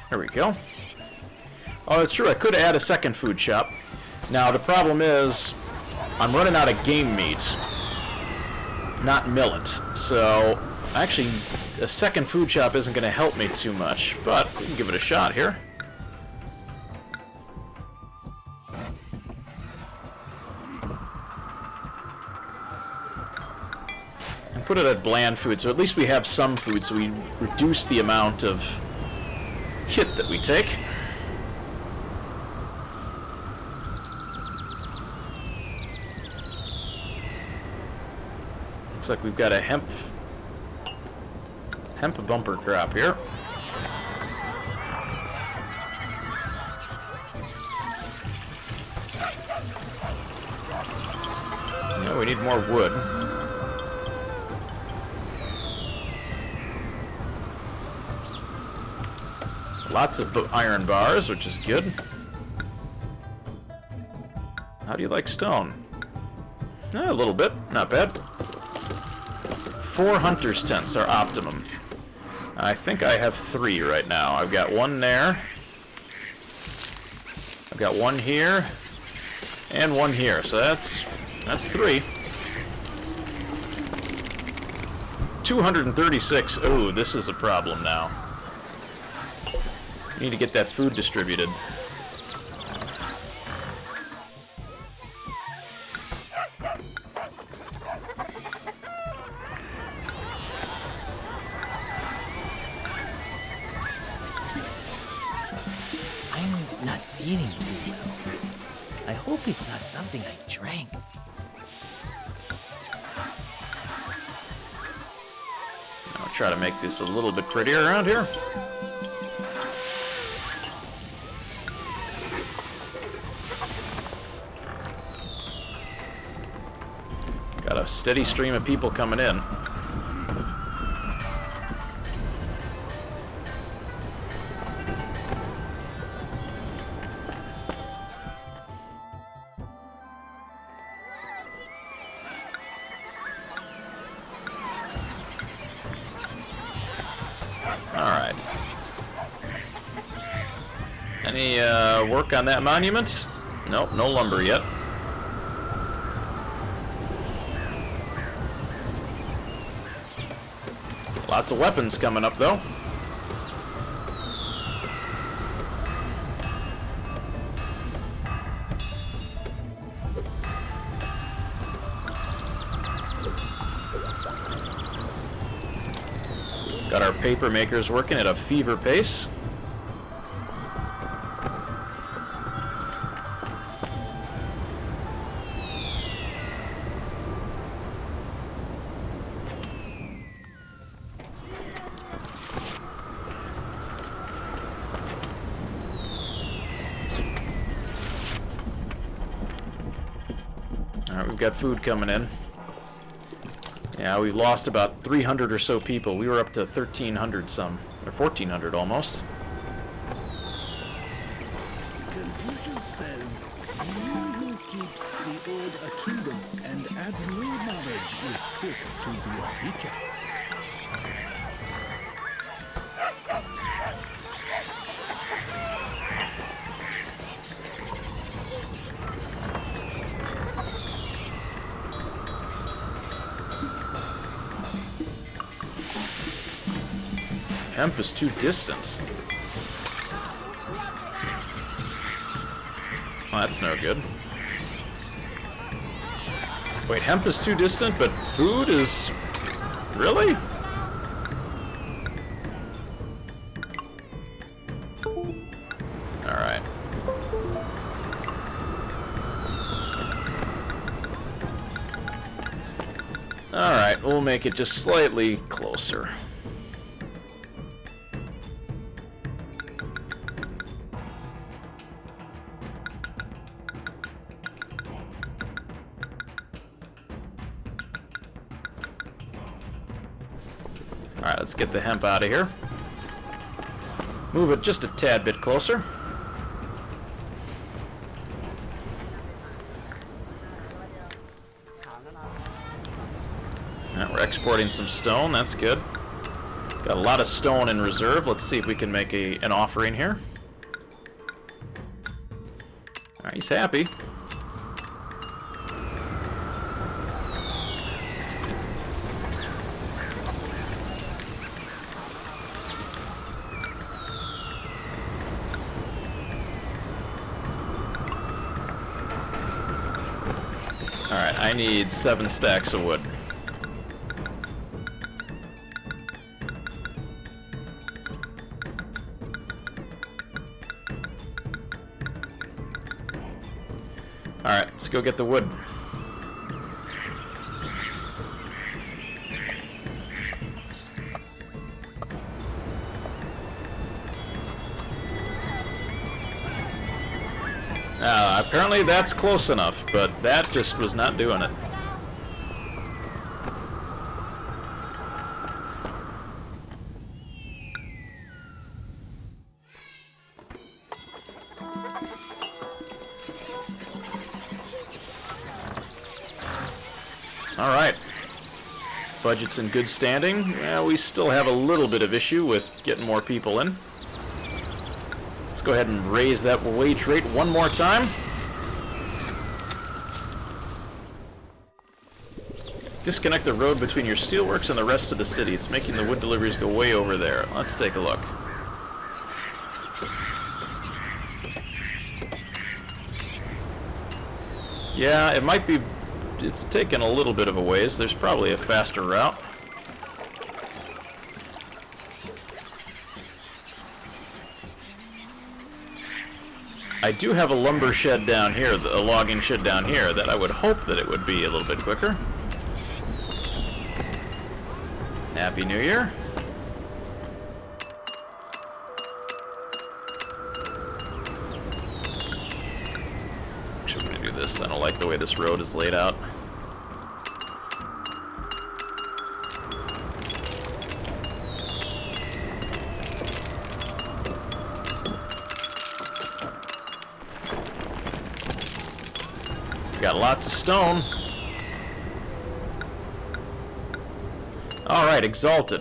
There we go. Oh, that's true. I could add a second food shop. Now, the problem is I'm running out of game meat, not millet. So, actually, a second food shop isn't going to help me too much, but we can give it a shot here. And put it at bland food, so at least we have some food, so we reduce the amount of hit that we take. Looks like we've got a hemp bumper crop here. Yeah, we need more wood. Lots of iron bars, which is good. How do you like stone? A little bit, not bad. 4 hunter's tents are optimum. I think I have 3 right now. I've got 1 there. I've got 1 here. And 1 here. So that's 3. 236. Oh, this is a problem now. Need to get that food distributed. I'm not feeling too well. I hope it's not something I drank. I'll try to make this a little bit prettier around here. Got a steady stream of people coming in. Alright. Any work on that monument? Nope, no lumber yet. Lots of weapons coming up, though. Got our paper makers working at a fever pace. Alright, we've got food coming in. Yeah, we lost about 300 or so people. We were up to 1,300 some, or 1,400 almost. Confucius says, he who keeps the old a kingdom and adds new knowledge is fit to be a teacher. Hemp is too distant. Well, that's no good. Wait, hemp is too distant, but food is... Really? Alright. Alright, we'll make it just slightly closer. Alright, let's get the hemp out of here. Move it just a tad bit closer. We're exporting some stone, that's good. Got a lot of stone in reserve. Let's see if we can make an offering here. Alright, he's happy. Alright, I need 7 stacks of wood. Alright, let's go get the wood. Apparently that's close enough, but that just was not doing it. Alright. Budget's in good standing. Yeah, we still have a little bit of issue with getting more people in. Let's go ahead and raise that wage rate one more time. Disconnect the road between your steelworks and the rest of the city. It's making the wood deliveries go way over there. Let's take a look. Yeah, it might be... It's taken a little bit of a ways. There's probably a faster route. I do have a lumber shed down here, a logging shed down here, that I would hope that it would be a little bit quicker. Happy New Year. Actually, I'm going to do this. I don't like the way this road is laid out. Got lots of stone. Alright, Exalted.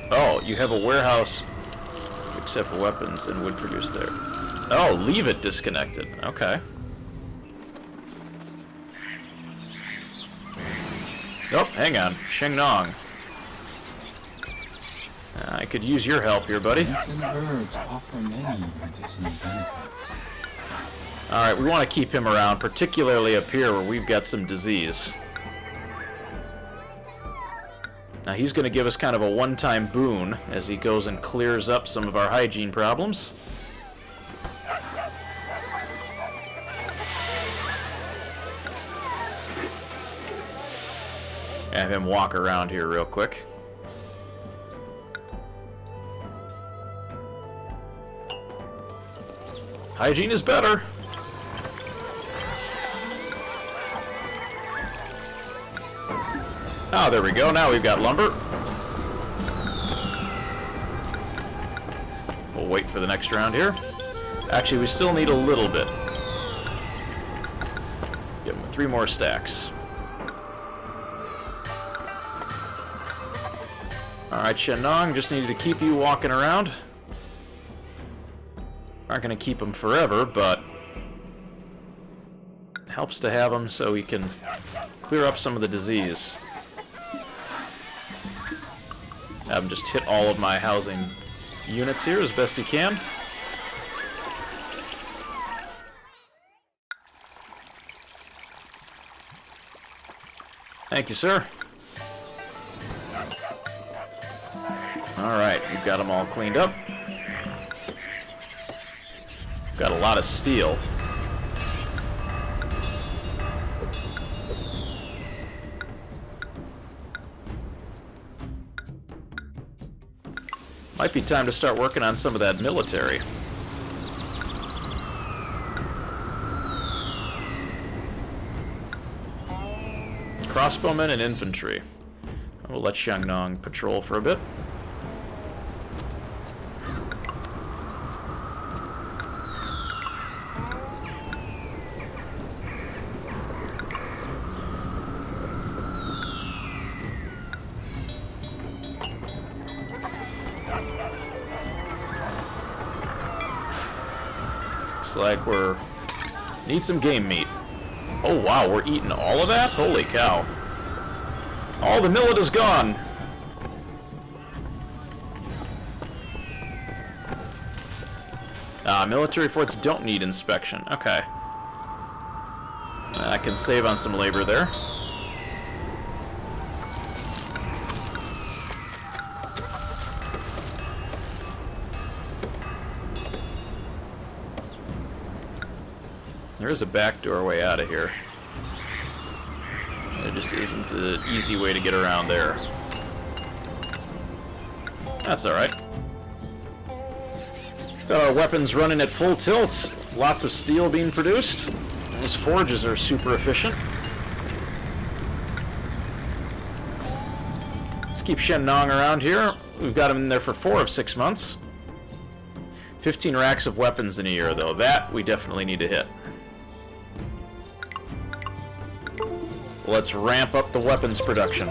Oh, you have a warehouse. Except weapons and wood produced there. Oh, leave it disconnected. Okay. Oh, hang on. Shengnong. I could use your help here, buddy. Plants and herbs offer many medicinal benefits. Alright, we want to keep him around, particularly up here where we've got some disease. Now he's going to give us kind of a one-time boon as he goes and clears up some of our hygiene problems. Have him walk around here real quick. Hygiene is better. Oh, there we go. Now we've got lumber. We'll wait for the next round here. Actually, we still need a little bit. Give him 3 more stacks. Alright, Shenong, just needed to keep you walking around. Aren't going to keep him forever, but helps to have him so he can clear up some of the disease. Have him just hit all of my housing units here as best he can. Thank you, sir. Alright, we've got them all cleaned up. Got a lot of steel. Might be time to start working on some of that military. Crossbowmen and infantry. We'll let Xiangnong patrol for a bit. Looks like we're... need some game meat. Oh wow, we're eating all of that? Holy cow. All the millet is gone. Military forts don't need inspection. Okay. I can save on some labor there. There is a back doorway out of here. There just isn't an easy way to get around there. That's alright. Got our weapons running at full tilt. Lots of steel being produced. Those forges are super efficient. Let's keep Shenong around here. We've got him in there for 4 of 6 months. 15 racks of weapons in a year, though. That we definitely need to hit. Let's ramp up the weapons production.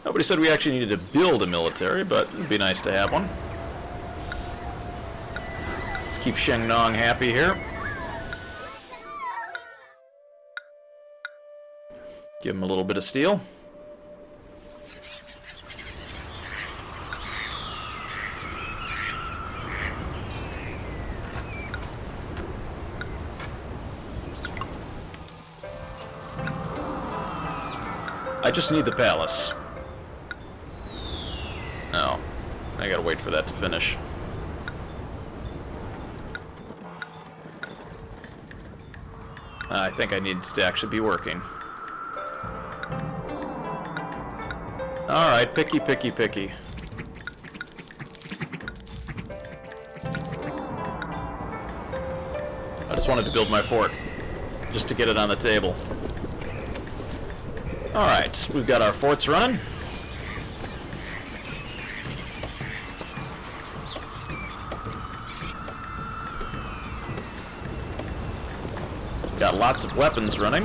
Nobody said we actually needed to build a military, but it'd be nice to have one. Let's keep Xiangnong happy here. Give him a little bit of steel. I just need the palace. No, I gotta wait for that to finish. I think I need to actually be working. Alright, picky, picky, picky. I just wanted to build my fort, just to get it on the table. Alright, we've got our forts running. Got lots of weapons running.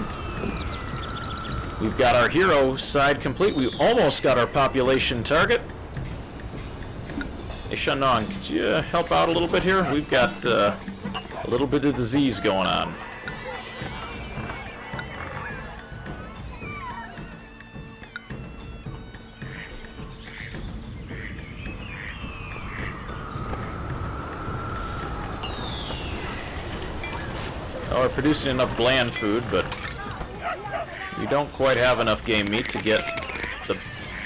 We've got our hero side complete. We almost got our population target. Hey, Shenong, could you help out a little bit here? We've got a little bit of disease going on. We're producing enough bland food, but we don't quite have enough game meat to get the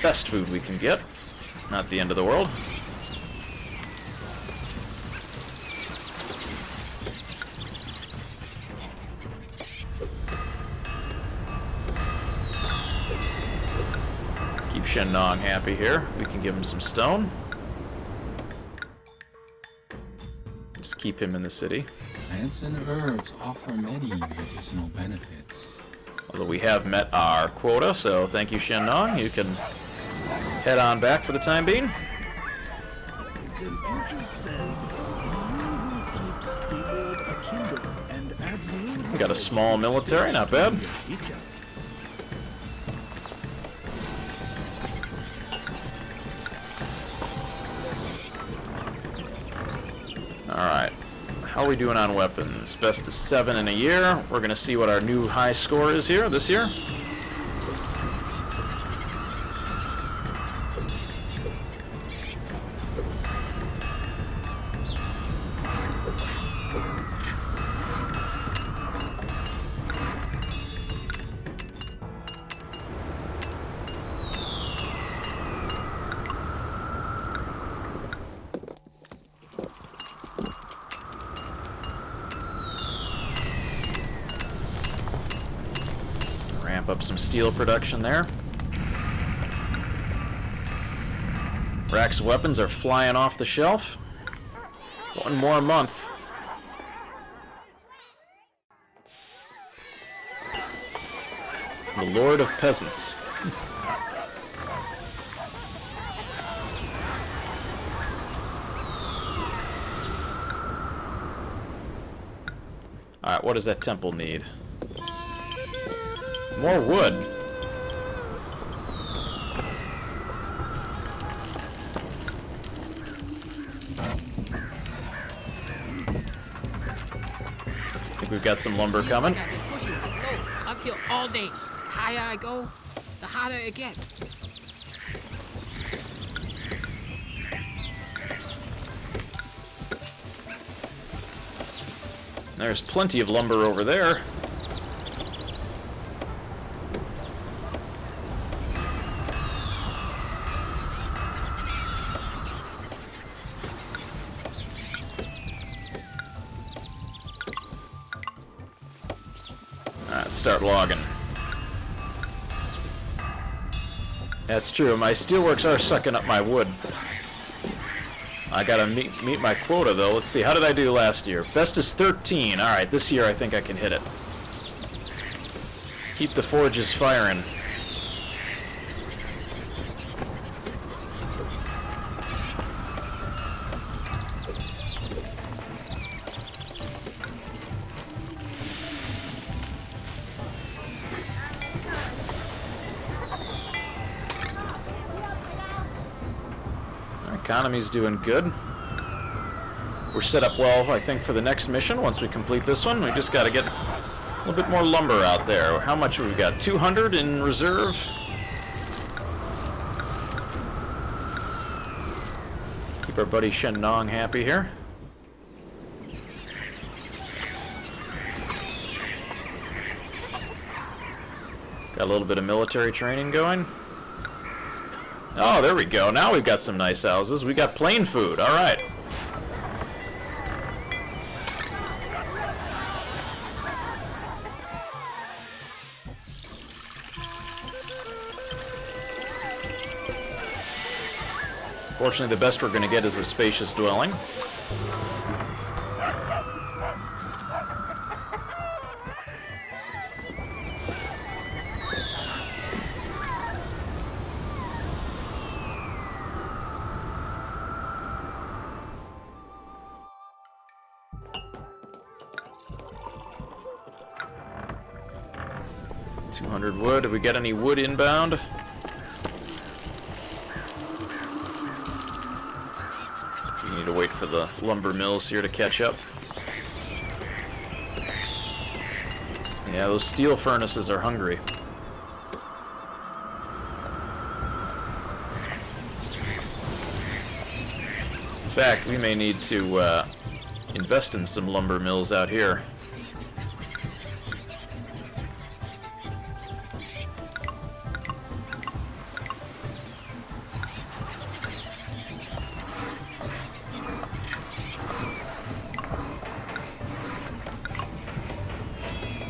best food we can get. Not the end of the world. Let's keep Shenong happy here. We can give him some stone. keep him in the city. Plants and herbs offer many medicinal benefits. Although we have met our quota, so thank you, Shenong. You can head on back for the time being. Confucius says, "He who keeps the old akimbo and adds new Got a small military, not bad. each other." Alright. How are we doing on weapons? Best is 7 in a year. We're going to see what our new high score is here this year. Ramp up some steel production there. Racks of weapons are flying off the shelf. One more month. The Lord of Peasants. Alright, what does that temple need? More wood. I think we've got some lumber coming. I've been pushing this load uphill all day. The higher I go, the harder it gets. There's plenty of lumber over there. Alright, start logging. That's true, my steelworks are sucking up my wood. I gotta meet my quota though. Let's see, how did I do last year? Best is 13. Alright, this year I think I can hit it. Keep the forges firing. Economy's doing good. We're set up well, I think, for the next mission. Once we complete this one, we just got to get a little bit more lumber out there. How much have we got? 200 in reserve? Keep our buddy Shenong happy here. Got a little bit of military training going. Oh, there we go. Now we've got some nice houses. We got plain food. All right. Fortunately, the best we're going to get is a spacious dwelling. Wood. Did we get any wood inbound? You need to wait for the lumber mills here to catch up. Yeah, those steel furnaces are hungry. In fact, we may need to invest in some lumber mills out here.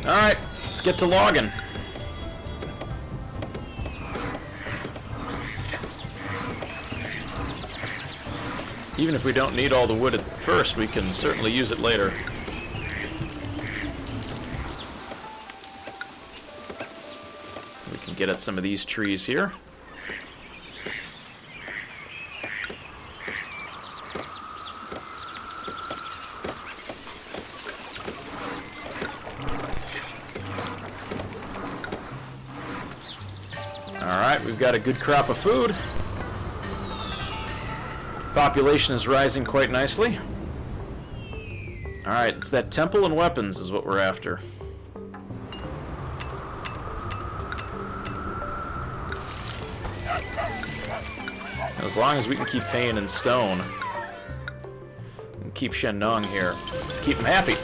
Alright, let's get to logging. Even if we don't need all the wood at first, we can certainly use it later. We can get at some of these trees here. Alright, we've got a good crop of food. Population is rising quite nicely. Alright, it's that temple and weapons is what we're after. As long as we can keep paying in stone. And keep Shenong here. Keep him happy.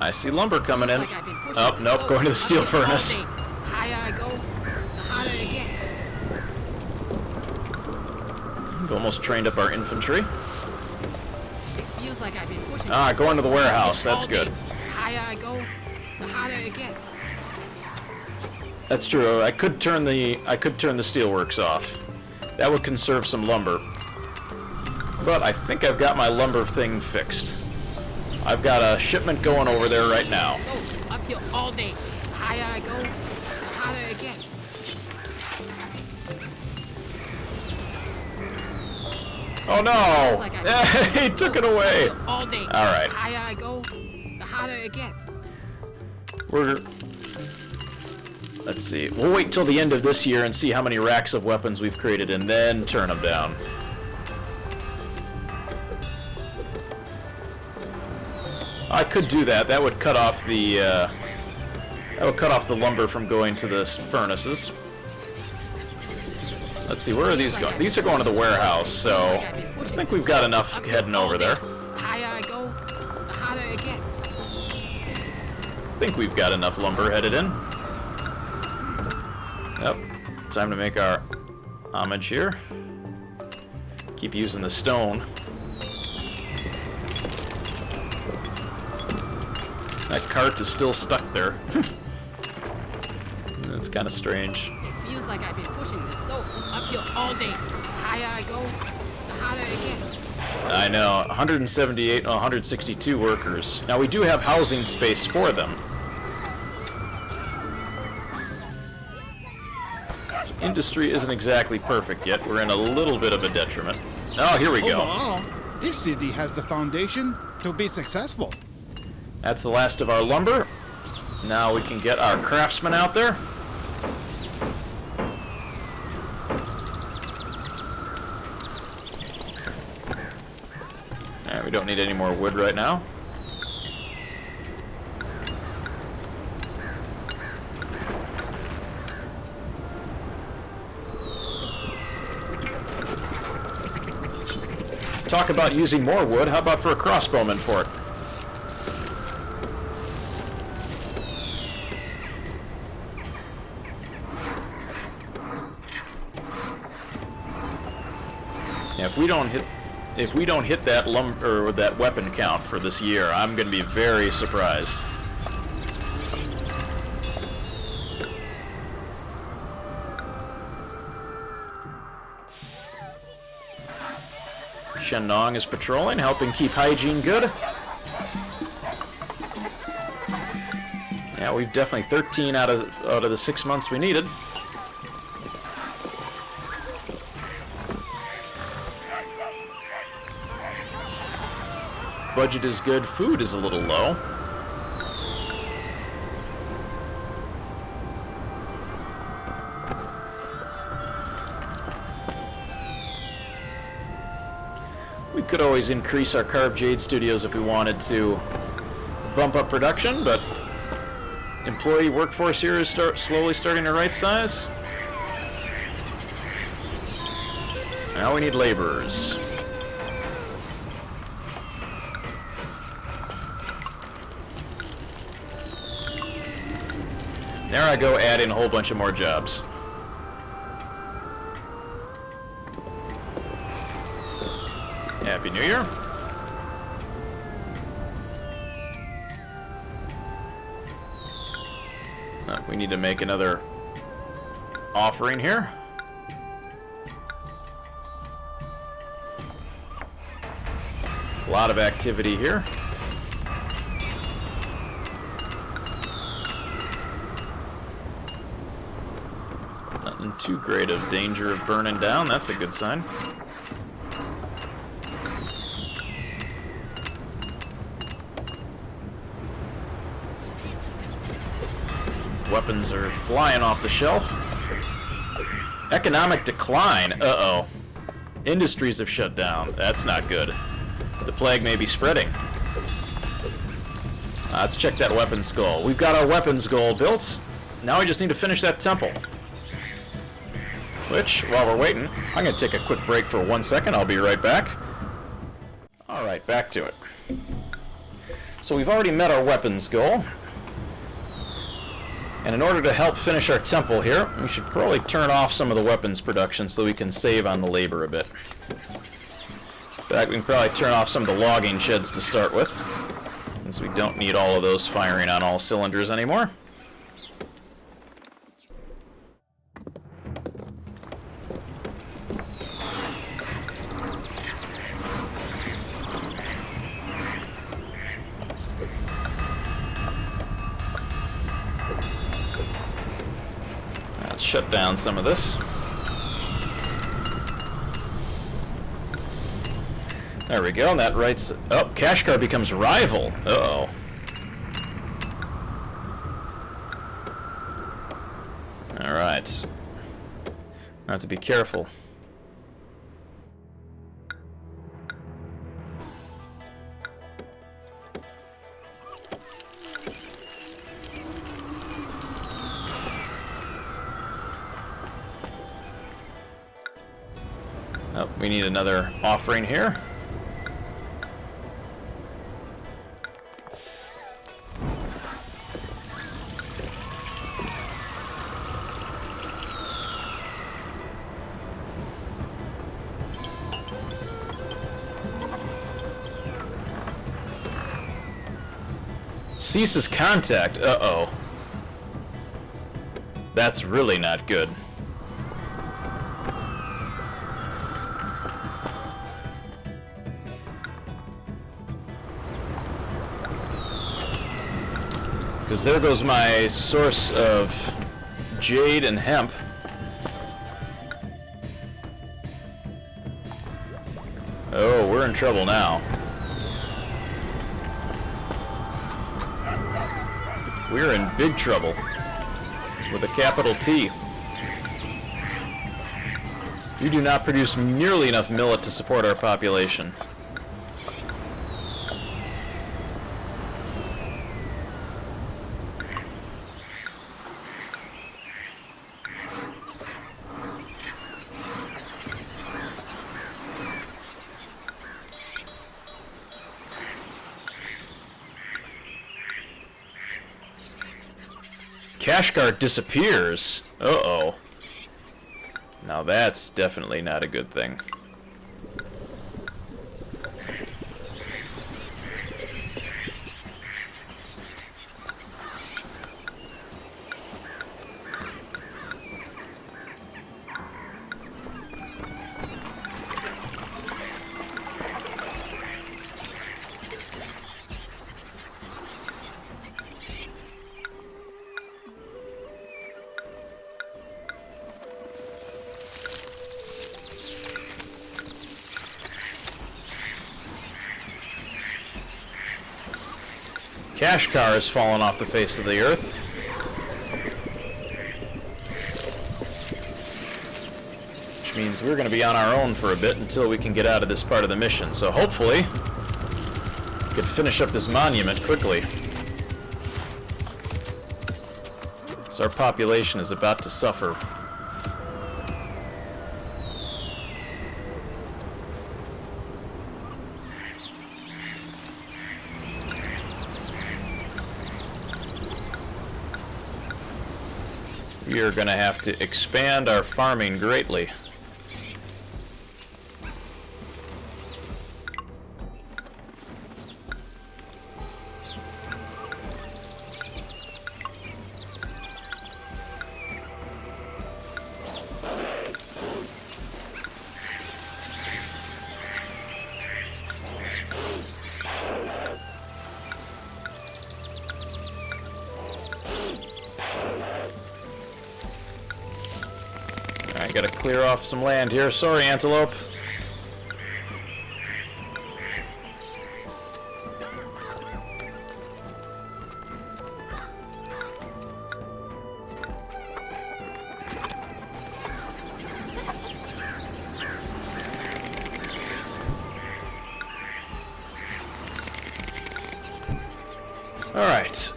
I see lumber coming in. Oh, nope, going to the steel furnace. The higher I go, the harder it gets. We've almost trained up our infantry. It feels like I've been pushing. Ah, going to the warehouse. That's good. The higher I go, the harder it gets. That's true. I could turn the steelworks off. That would conserve some lumber. But I think I've got my lumber thing fixed. I've got a shipment going over there right now. Go up here all day. The higher I go, the harder it gets. Oh no! He took it away. All day. All right. The higher I go, the harder it gets. Let's see. We'll wait till the end of this year and see how many racks of weapons we've created, and then turn them down. I could do that. That would cut off the lumber from going to the furnaces. Let's see, where are these going? These are going to the warehouse, so I think we've got enough heading over there. The higher I go, the harder it gets. I think we've got enough lumber headed in. Yep. Time to make our homage here. Keep using the stone. That cart is still stuck there. That's kind of strange. It feels like I've been pushing this load up here all day. The higher I go, the harder it gets. I know, 178 and 162 workers. Now we do have housing space for them. So industry isn't exactly perfect yet. We're in a little bit of a detriment. Oh, here we go. Overall, this city has the foundation to be successful. That's the last of our lumber. Now we can get our craftsmen out there. Alright, we don't need any more wood right now. Talk about using more wood. How about for a crossbowman fort? Yeah, if we don't hit that lumber or that weapon count for this year, I'm going to be very surprised. Shenong is patrolling, helping keep hygiene good. Yeah, we've definitely 13 out of the 6 months we needed. Budget is good, food is a little low. We could always increase our Carved Jade studios if we wanted to bump up production, but employee workforce here is slowly starting to right size. Now we need laborers. There I go, adding a whole bunch of more jobs. Happy New Year. We need to make another offering here. A lot of activity here. Not in too great of danger of burning down. That's a good sign. Weapons are flying off the shelf. Economic decline. Uh-oh. Industries have shut down. That's not good. The plague may be spreading. Let's check that weapons goal. We've got our weapons goal built. Now we just need to finish that temple. Which, while we're waiting, I'm going to take a quick break for 1 second. I'll be right back. Alright, back to it. So we've already met our weapons goal. And in order to help finish our temple here, we should probably turn off some of the weapons production so we can save on the labor a bit. In fact, we can probably turn off some of the logging sheds to start with, since we don't need all of those firing on all cylinders anymore. Let's shut down some of this. There we go, and that writes... Oh, Kashgar becomes rival. Uh-oh. Alright. I have to be careful. Oh, we need another offering here. Ceases contact. Uh-oh. That's really not good. Because there goes my source of jade and hemp. Oh, we're in trouble now. We're in big trouble. With a capital T. We do not produce nearly enough millet to support our population. Kashgar disappears. Uh-oh. Now that's definitely not a good thing. Kashgar has fallen off the face of the earth. Which means we're going to be on our own for a bit until we can get out of this part of the mission. So hopefully, we can finish up this monument quickly. So our population is about to suffer. We are going to have to expand our farming greatly. Alright, gotta clear off some land here. Sorry, antelope. Alright.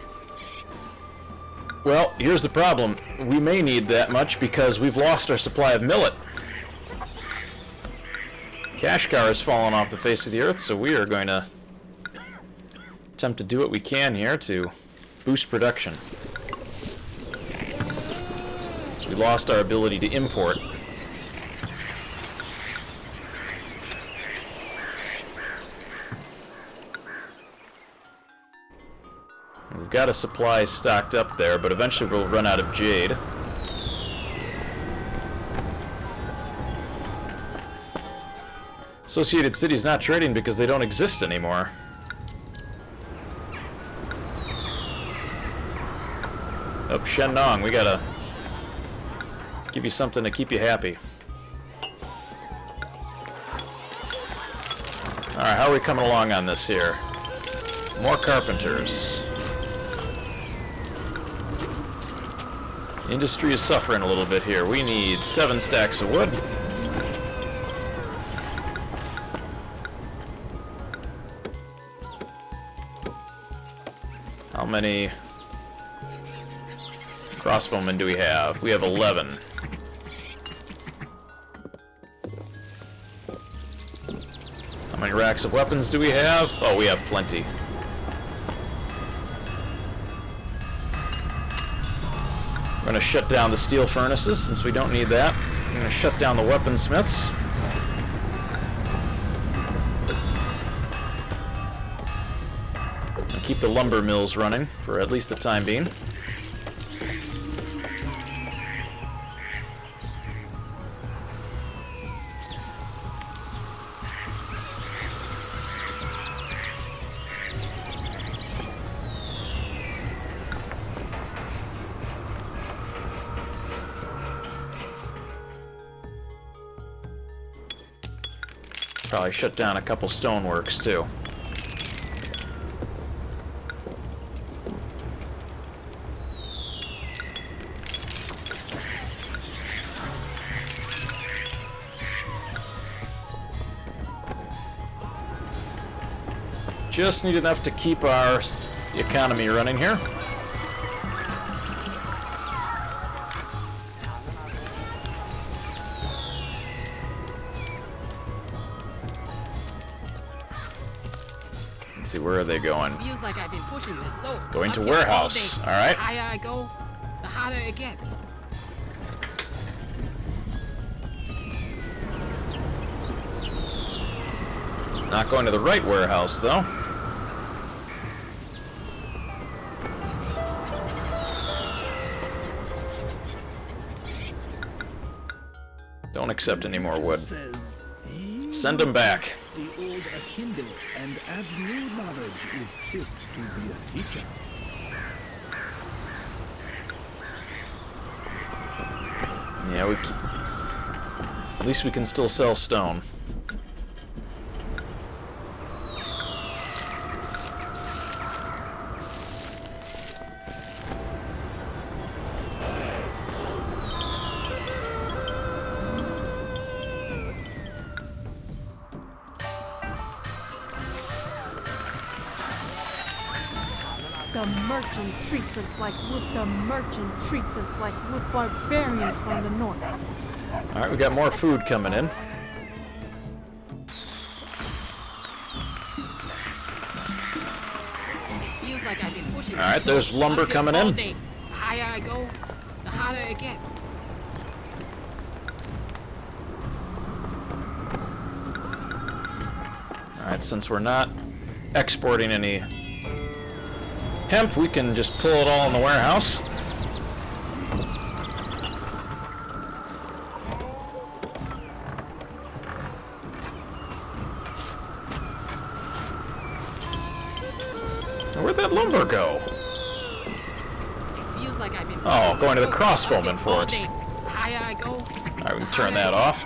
Well, here's the problem. We may need that much because we've lost our supply of millet. Kashgar has fallen off the face of the earth, so we are going to attempt to do what we can here to boost production. So we lost our ability to import. We've got a supply stocked up there, but eventually we'll run out of jade. Associated City's not trading because they don't exist anymore. Oh, Shenong, we gotta give you something to keep you happy. Alright, how are we coming along on this here? More carpenters. Industry is suffering a little bit here. We need 7 stacks of wood. How many crossbowmen do we have? We have 11. How many racks of weapons do we have? Oh, we have plenty. We're going to shut down the steel furnaces since we don't need that. We're going to shut down the weaponsmiths. And keep the lumber mills running for at least the time being. Probably shut down a couple stoneworks too. Just need enough to keep our economy running here. See, where are they going? Feels like I've been pushing this load. Going to Up here all warehouse. day. All right. The higher I go, the harder it gets. Not going to the right warehouse, though. Don't accept any more wood. Send them back. The old Akinde and adds new knowledge is fit to be a teacher. Yeah, at least we can still sell stone. The merchant treats us like wood. The merchant treats us like wood barbarians from the north. Alright, we got more food coming in. Feels like I've been pushing. Alright, there's lumber Up here coming all in. day. The higher I go, the harder it gets. Alright, since we're not exporting any hemp, we can just pull it all in the warehouse. Where'd that lumber go? It feels like I've been Oh, pushing going to the load. crossbowman Up here all fort. day. The higher I go, Alright, we can turn that off.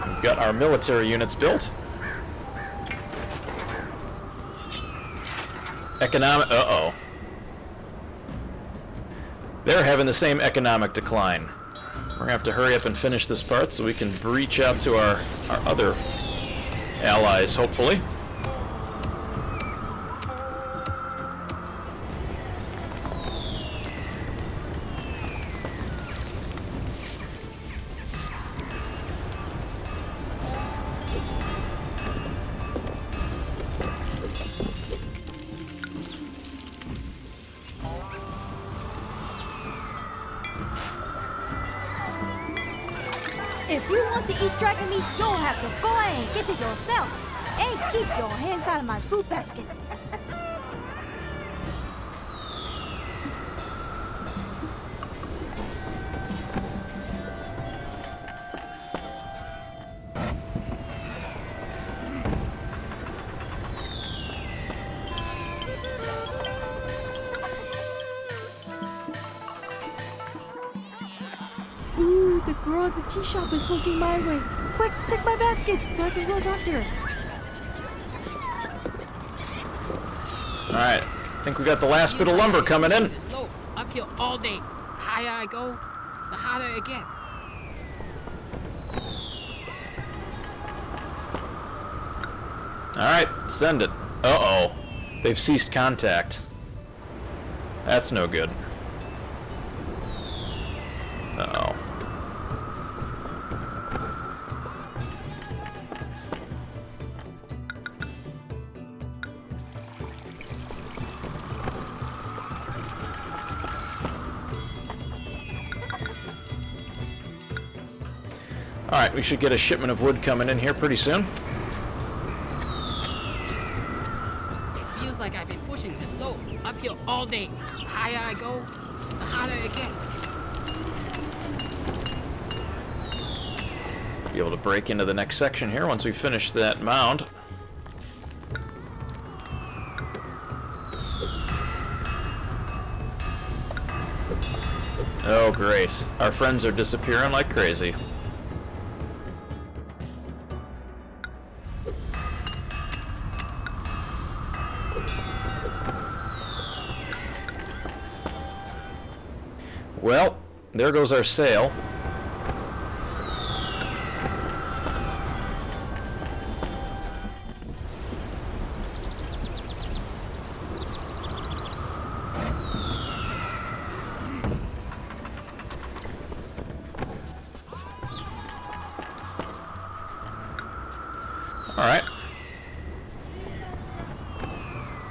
We've got our military units built. Economic... Uh-oh. They're having the same economic decline. We're gonna have to hurry up and finish this part so we can reach out to our other allies, hopefully. If you want to eat dragon meat, you'll have to go ahead and get it yourself. Hey, keep your hands out of my fruit basket. Ooh, the girl at the tea shop is looking my way. Quick, take my basket so I can go talk to her. Alright, I think we got the last bit of lumber coming in. It's low, uphill all day. The higher I go, the harder it gets. Alright, send it. Uh-oh. They've ceased contact. That's no good. Uh-oh. Alright, we should get a shipment of wood coming in here pretty soon. It feels like I've been pushing this load uphill all day. The higher I go, the harder it gets. Be able to break into the next section here once we finish that mound. Oh, great. Our friends are disappearing like crazy. Well, there goes our sail. Alright.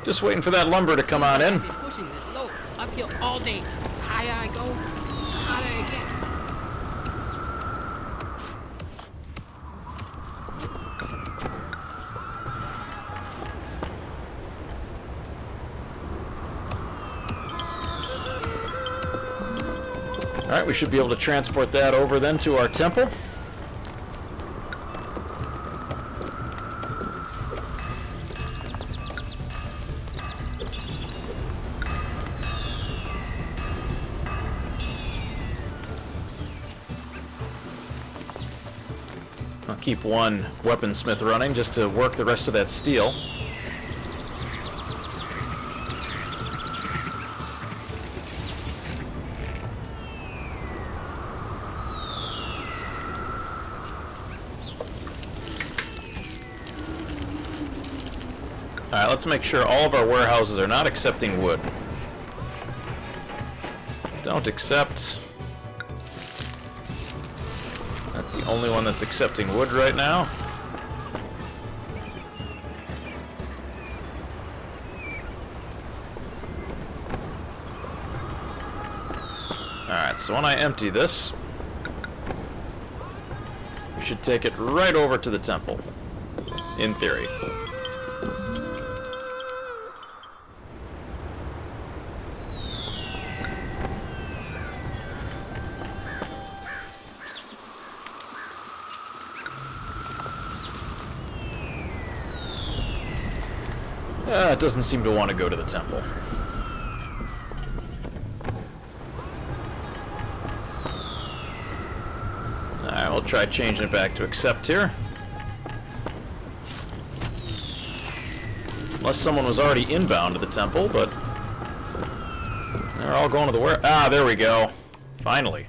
Just waiting for that lumber to come on in. I've been pushing this load uphill all day. The higher I go, the harder it gets. Alright, we should be able to transport that over then to our temple. I'll keep one weaponsmith running just to work the rest of that steel. Alright, let's make sure all of our warehouses are not accepting wood. Don't accept. That's the only one that's accepting wood right now. Alright, so when I empty this, we should take it right over to the temple, in theory. It doesn't seem to want to go to the temple. try changing it back to accept here. Unless someone was already inbound to the temple, but they're all going to the where? Ah, there we go. Finally.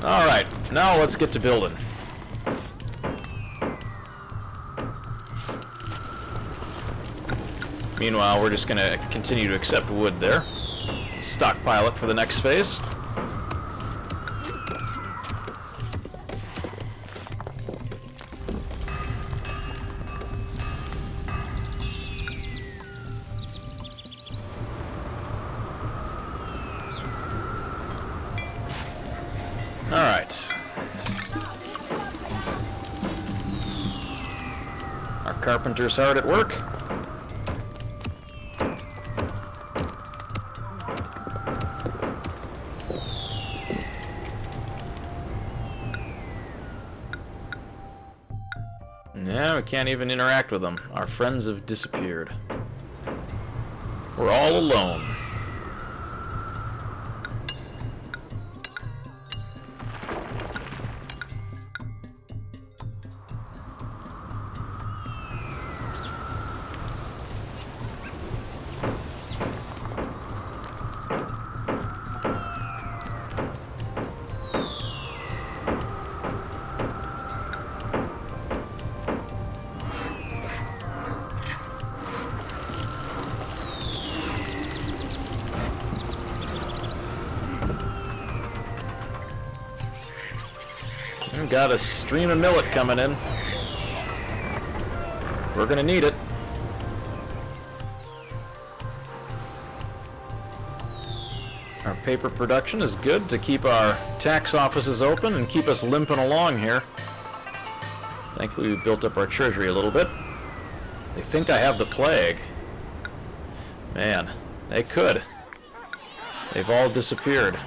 Alright, now let's get to building. Meanwhile, we're just going to continue to accept wood there. Stockpile it for the next phase. Alright. Our carpenter's hard at work. Yeah, we can't even interact with them. Our friends have disappeared. We're all alone. Got a stream of millet coming in. We're gonna need it. Our paper production is good to keep our tax offices open and keep us limping along here. Thankfully we built up our treasury a little bit. They think I have the plague. Man, they could. They've all disappeared.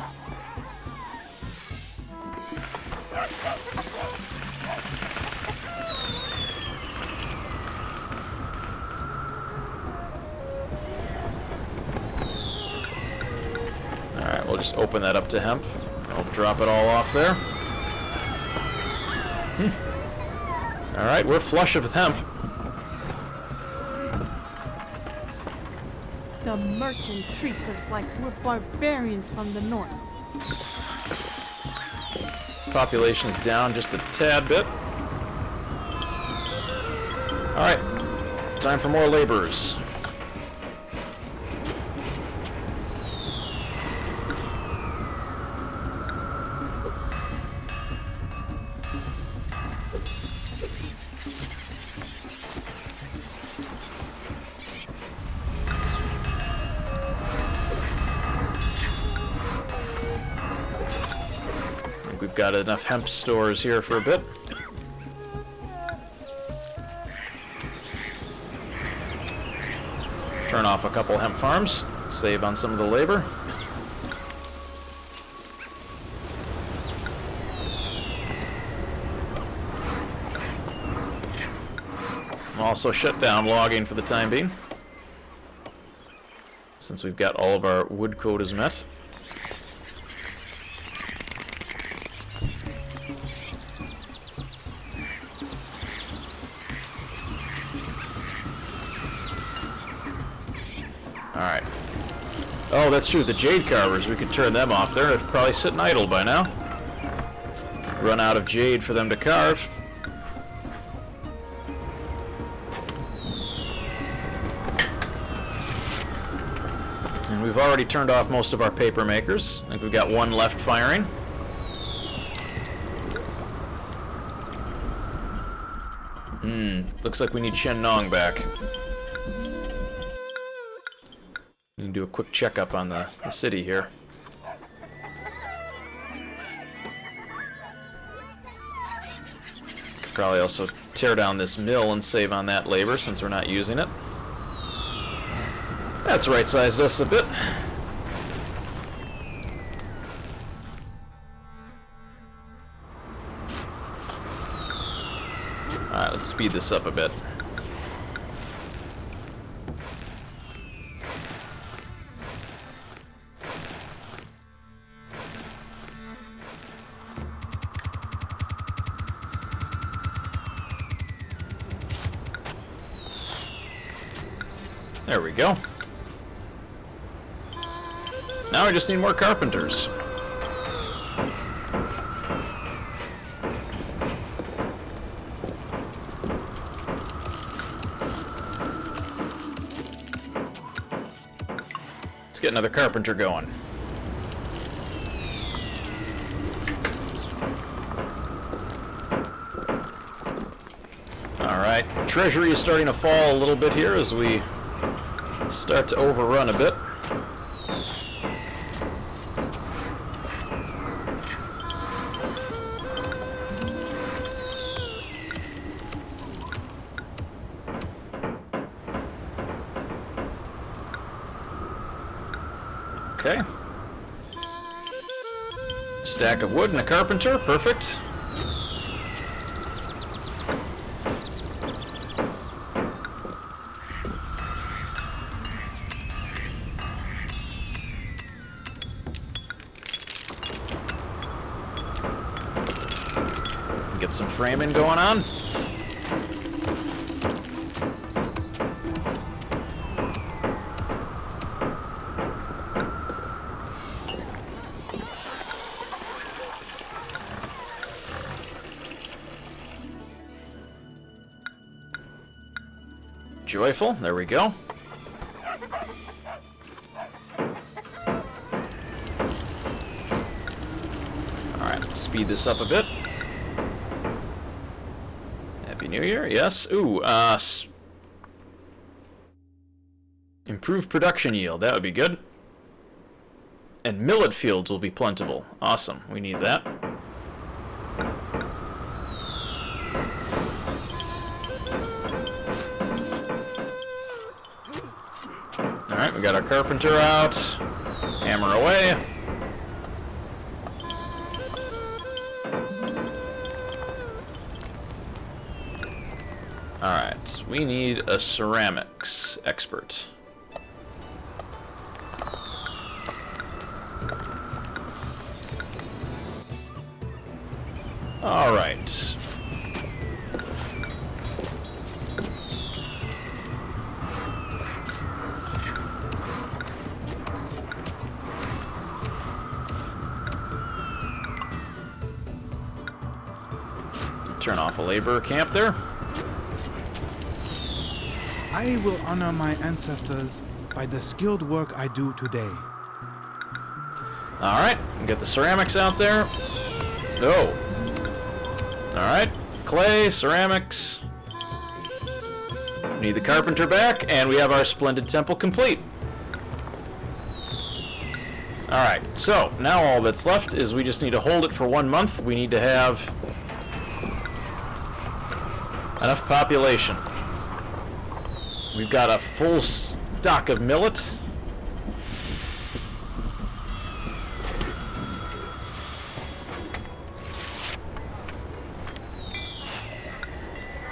We'll just open that up to hemp. I'll drop it all off there. Alright, we're flush with hemp. The merchant treats us like we're barbarians from the north. Population's down just a tad bit. Alright, time for more laborers. We've got enough hemp stores here for a bit. Turn off a couple hemp farms, save on some of the labor. Also shut down logging for the time being, since we've got all of our wood quotas met. Alright. Oh, that's true. The jade carvers, we could turn them off. They're probably sitting idle by now. Run out of jade for them to carve. And we've already turned off most of our paper makers. I think we've got one left firing. Looks like we need Shen Nong back. We can do a quick checkup on the city here. Could probably also tear down this mill and save on that labor since we're not using it. That's right-sized us a bit. Alright, let's speed this up a bit. There we go. Now we just need more carpenters. Let's get another carpenter going. Alright, treasury is starting to fall a little bit here as we start to overrun a bit. Okay. Stack of wood and a carpenter, perfect. Get some framing going on. Joyful, there we go. Alright, let's speed this up a bit. Happy New Year, yes. Ooh, improved production yield, that would be good. And millet fields will be plentiful. Awesome, we need that. Alright, we got our carpenter out. Hammer away. Alright, we need a ceramics expert. Alright. Turn off a laborer camp there. I will honor my ancestors by the skilled work I do today. Alright, get the ceramics out there. Oh. Alright, clay, ceramics. Need the carpenter back, and we have our splendid temple complete. Alright, so now all that's left is we just need to hold it for 1 month. We need to have enough population. We've got a full stock of millet.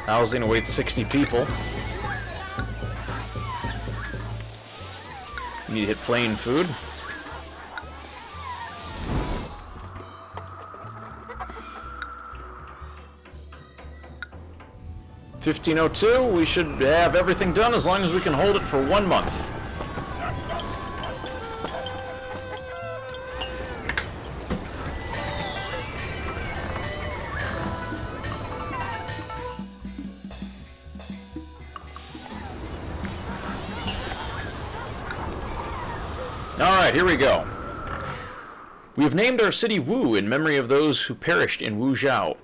Housing awaits 60 people. We need to hit plain food. $15.02, we should have everything done as long as we can hold it for 1 month. Alright, here we go. We have named our city Wu in memory of those who perished in Wuzhou.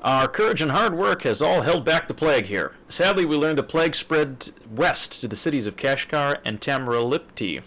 Our courage and hard work has all held back the plague here. Sadly, we learned the plague spread west to the cities of Kashgar and Tamralipti.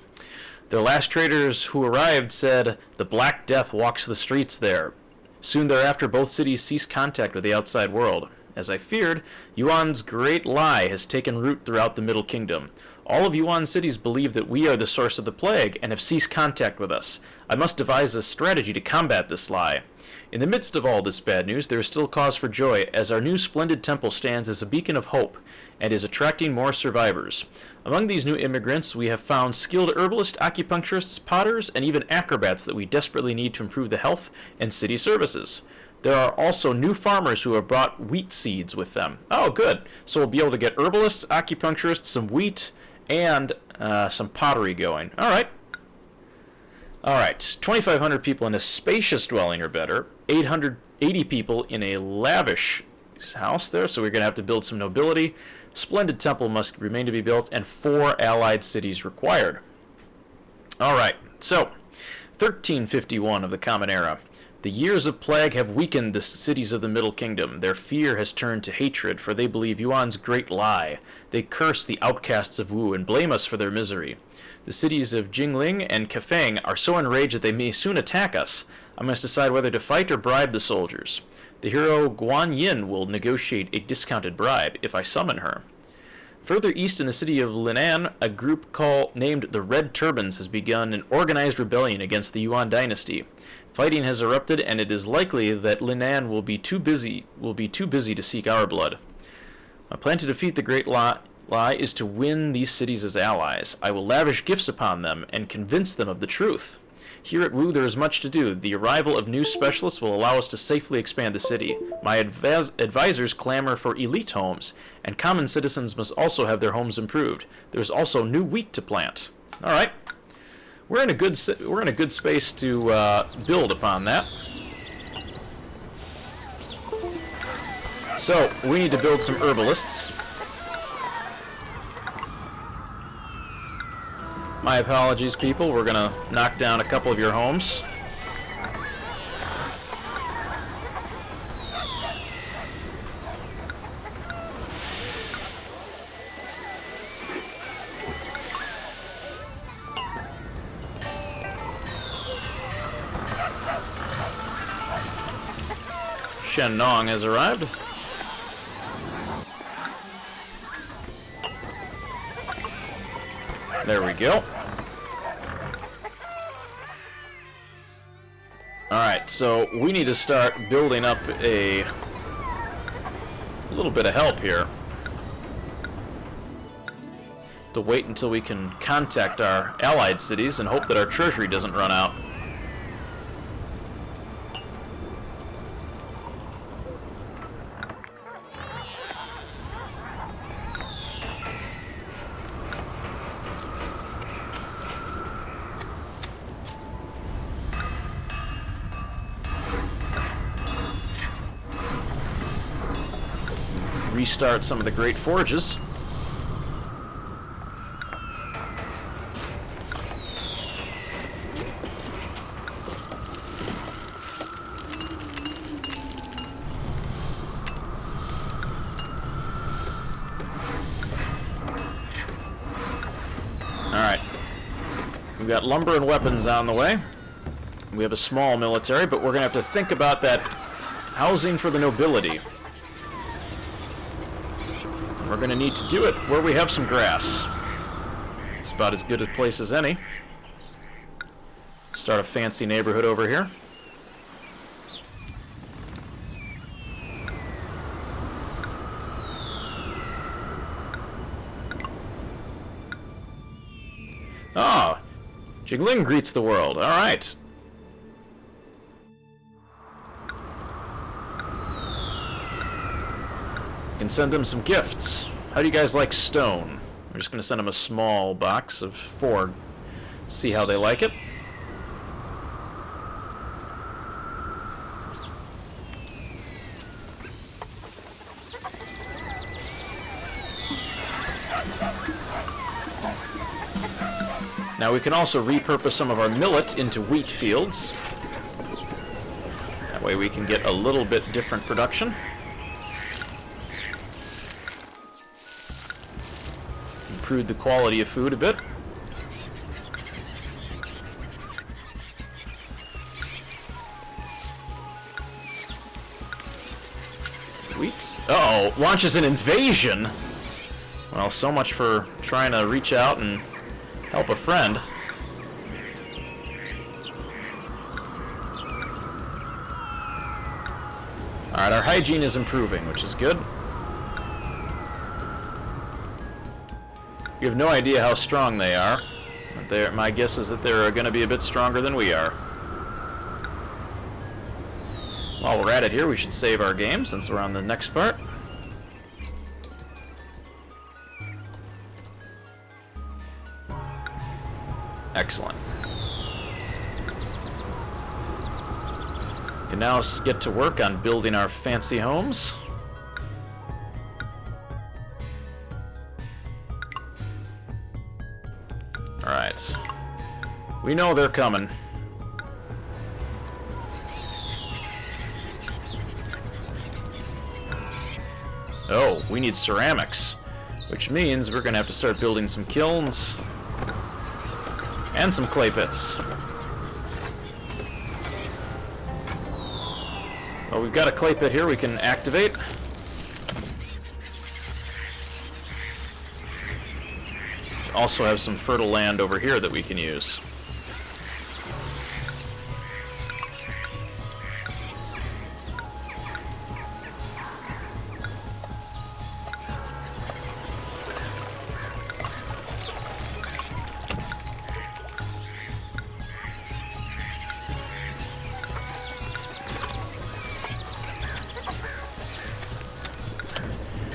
The last traders who arrived said, "The Black Death walks the streets there." Soon thereafter, both cities ceased contact with the outside world. As I feared, Yuan's great lie has taken root throughout the Middle Kingdom. All of Yuan's cities believe that we are the source of the plague and have ceased contact with us. I must devise a strategy to combat this lie. In the midst of all this bad news, there is still cause for joy, as our new splendid temple stands as a beacon of hope and is attracting more survivors. Among these new immigrants, we have found skilled herbalists, acupuncturists, potters, and even acrobats that we desperately need to improve the health and city services. There are also new farmers who have brought wheat seeds with them. Oh, good. So we'll be able to get herbalists, acupuncturists, some wheat, and some pottery going. All right. All right, 2,500 people in a spacious dwelling or better, 880 people in a lavish house there, so we're going to have to build some nobility. Splendid temple must remain to be built, and 4 allied cities required. All right, so 1351 of the Common Era. The years of plague have weakened the cities of the Middle Kingdom. Their fear has turned to hatred, for they believe Yuan's great lie. They curse the outcasts of Wu and blame us for their misery. The cities of Jingling and Kefeng are so enraged that they may soon attack us. I must decide whether to fight or bribe the soldiers. The hero Guan Yin will negotiate a discounted bribe if I summon her. Further east in the city of Linan, a group named the Red Turbans has begun an organized rebellion against the Yuan dynasty. Fighting has erupted, and it is likely that Linan will be too busy to seek our blood. My plan to defeat the Great Lie is to win these cities as allies. I will lavish gifts upon them and convince them of the truth. Here at Wu there is much to do. The arrival of new specialists will allow us to safely expand the city. My advisors clamor for elite homes, and common citizens must also have their homes improved. There is also new wheat to plant. All right, we're in a good space to build upon that. So we need to build some herbalists. My apologies, people. We're going to knock down a couple of your homes. Shen Nong has arrived. There we go. Alright, so we need to start building up a little bit of help here. To wait until we can contact our allied cities and hope that our treasury doesn't run out. Restart some of the great forges. Alright. We've got lumber and weapons on the way. We have a small military, but we're going to have to think about that housing for the nobility. We're going to need to do it where we have some grass. It's about as good a place as any. Start a fancy neighborhood over here. Ah, Jingling greets the world. All right. Can send them some gifts. How do you guys like stone? I'm just going to send them a small box of 4. See how they like it. Now we can also repurpose some of our millet into wheat fields. That way we can get a little bit different production. Improve the quality of food a bit. Wheat? Uh-oh, launches an invasion! Well, so much for trying to reach out and help a friend. Alright, our hygiene is improving, which is good. You have no idea how strong they are. My guess is that they're going to be a bit stronger than we are. While we're at it here, we should save our game since we're on the next part. Excellent. We can now get to work on building our fancy homes. Alright. We know they're coming. Oh, we need ceramics, which means we're gonna have to start building some kilns and some clay pits. Well, we've got a clay pit here we can activate. Also have some fertile land over here that we can use.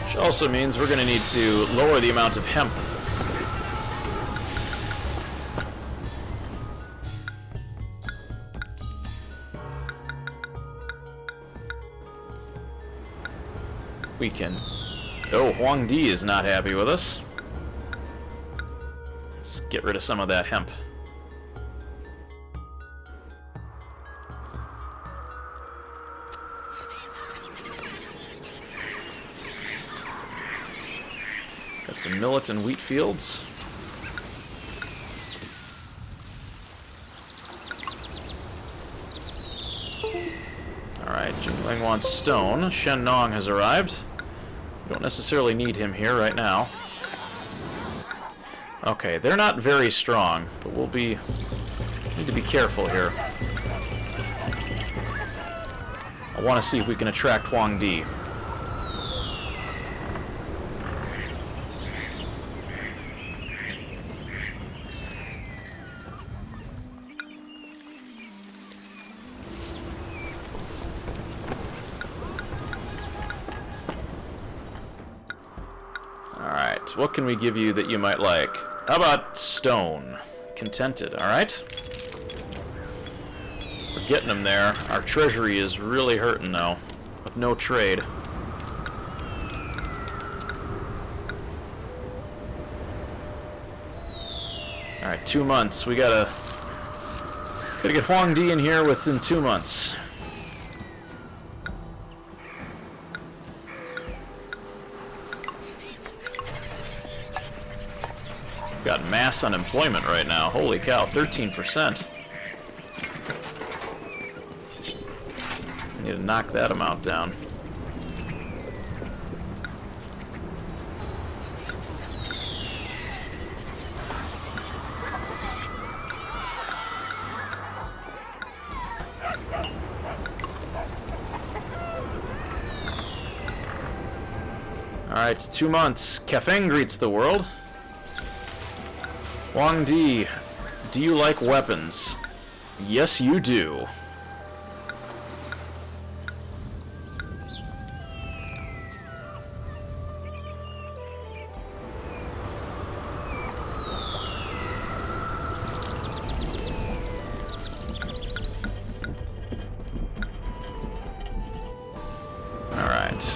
Which also means we're going to need to lower the amount of hemp. We can... Oh, Huangdi is not happy with us. Let's get rid of some of that hemp. Got some millet and wheat fields. Alright, Jingling wants stone. Shen Nong has arrived. We don't necessarily need him here right now. Okay, they're not very strong, but we'll need to be careful here. I want to see if we can attract Huangdi. Alright, what can we give you that you might like? How about stone? Contented, alright? We're getting them there. Our treasury is really hurting, though, with no trade. Alright, 2 months. We gotta get Huangdi in here within 2 months. Got mass unemployment right now. Holy cow, 13%. Need to knock that amount down. Alright, 2 months. Kefeng greets the world. Huangdi, do you like weapons? Yes, you do. Alright.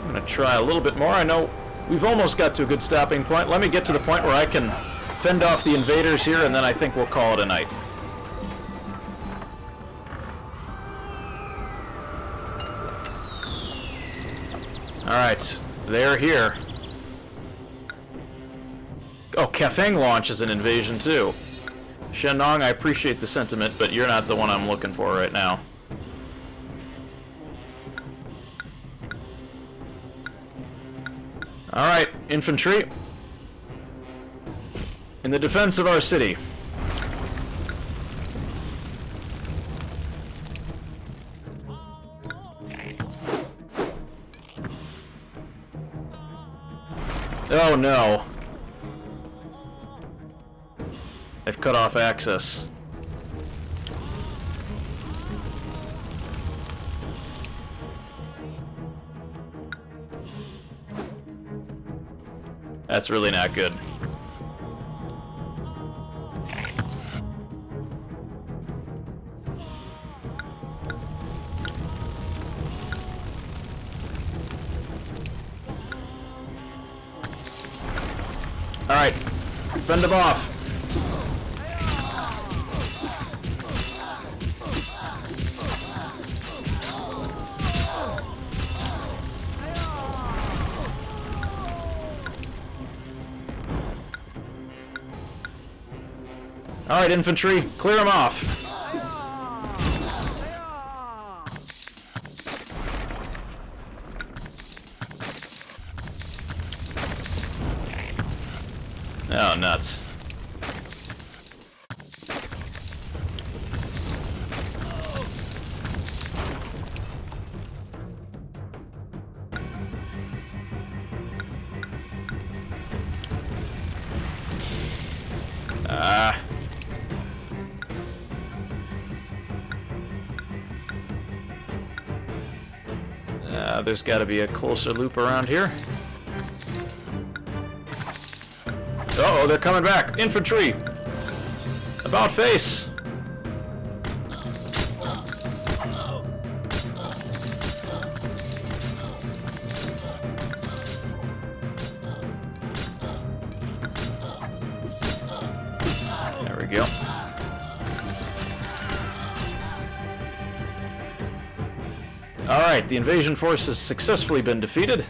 I'm gonna try a little bit more. I know we've almost got to a good stopping point. Let me get to the point where I can fend off the invaders here, and then I think we'll call it a night. Alright, they're here. Oh, Kefeng launches an invasion too. Shen Nong, I appreciate the sentiment, but you're not the one I'm looking for right now. Alright, infantry. In the defense of our city. Oh no. They've cut off access. That's really not good. Alright. Fend them off. Alright, infantry, clear them off. Oh, nuts. There's got to be a closer loop around here. Uh-oh, they're coming back. Infantry! About face! There we go. Alright, the invasion force has successfully been defeated.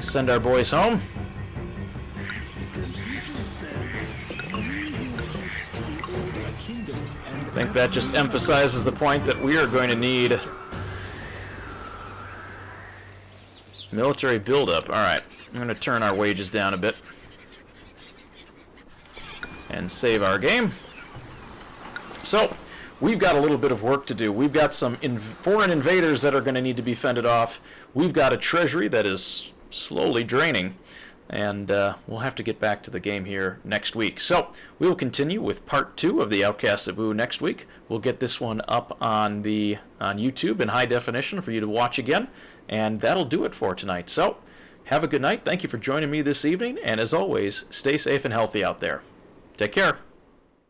Send our boys home. I think that just emphasizes the point that we are going to need military buildup. Alright, I'm going to turn our wages down a bit and save our game. So, we've got a little bit of work to do. We've got some foreign invaders that are going to need to be fended off. We've got a treasury that is slowly draining. And we'll have to get back to the game here next week. So we will continue with part 2 of the Outcasts of Wuzhou next week. We'll get this one up on YouTube in high definition for you to watch again. And that'll do it for tonight. So have a good night. Thank you for joining me this evening. And as always, stay safe and healthy out there. Take care.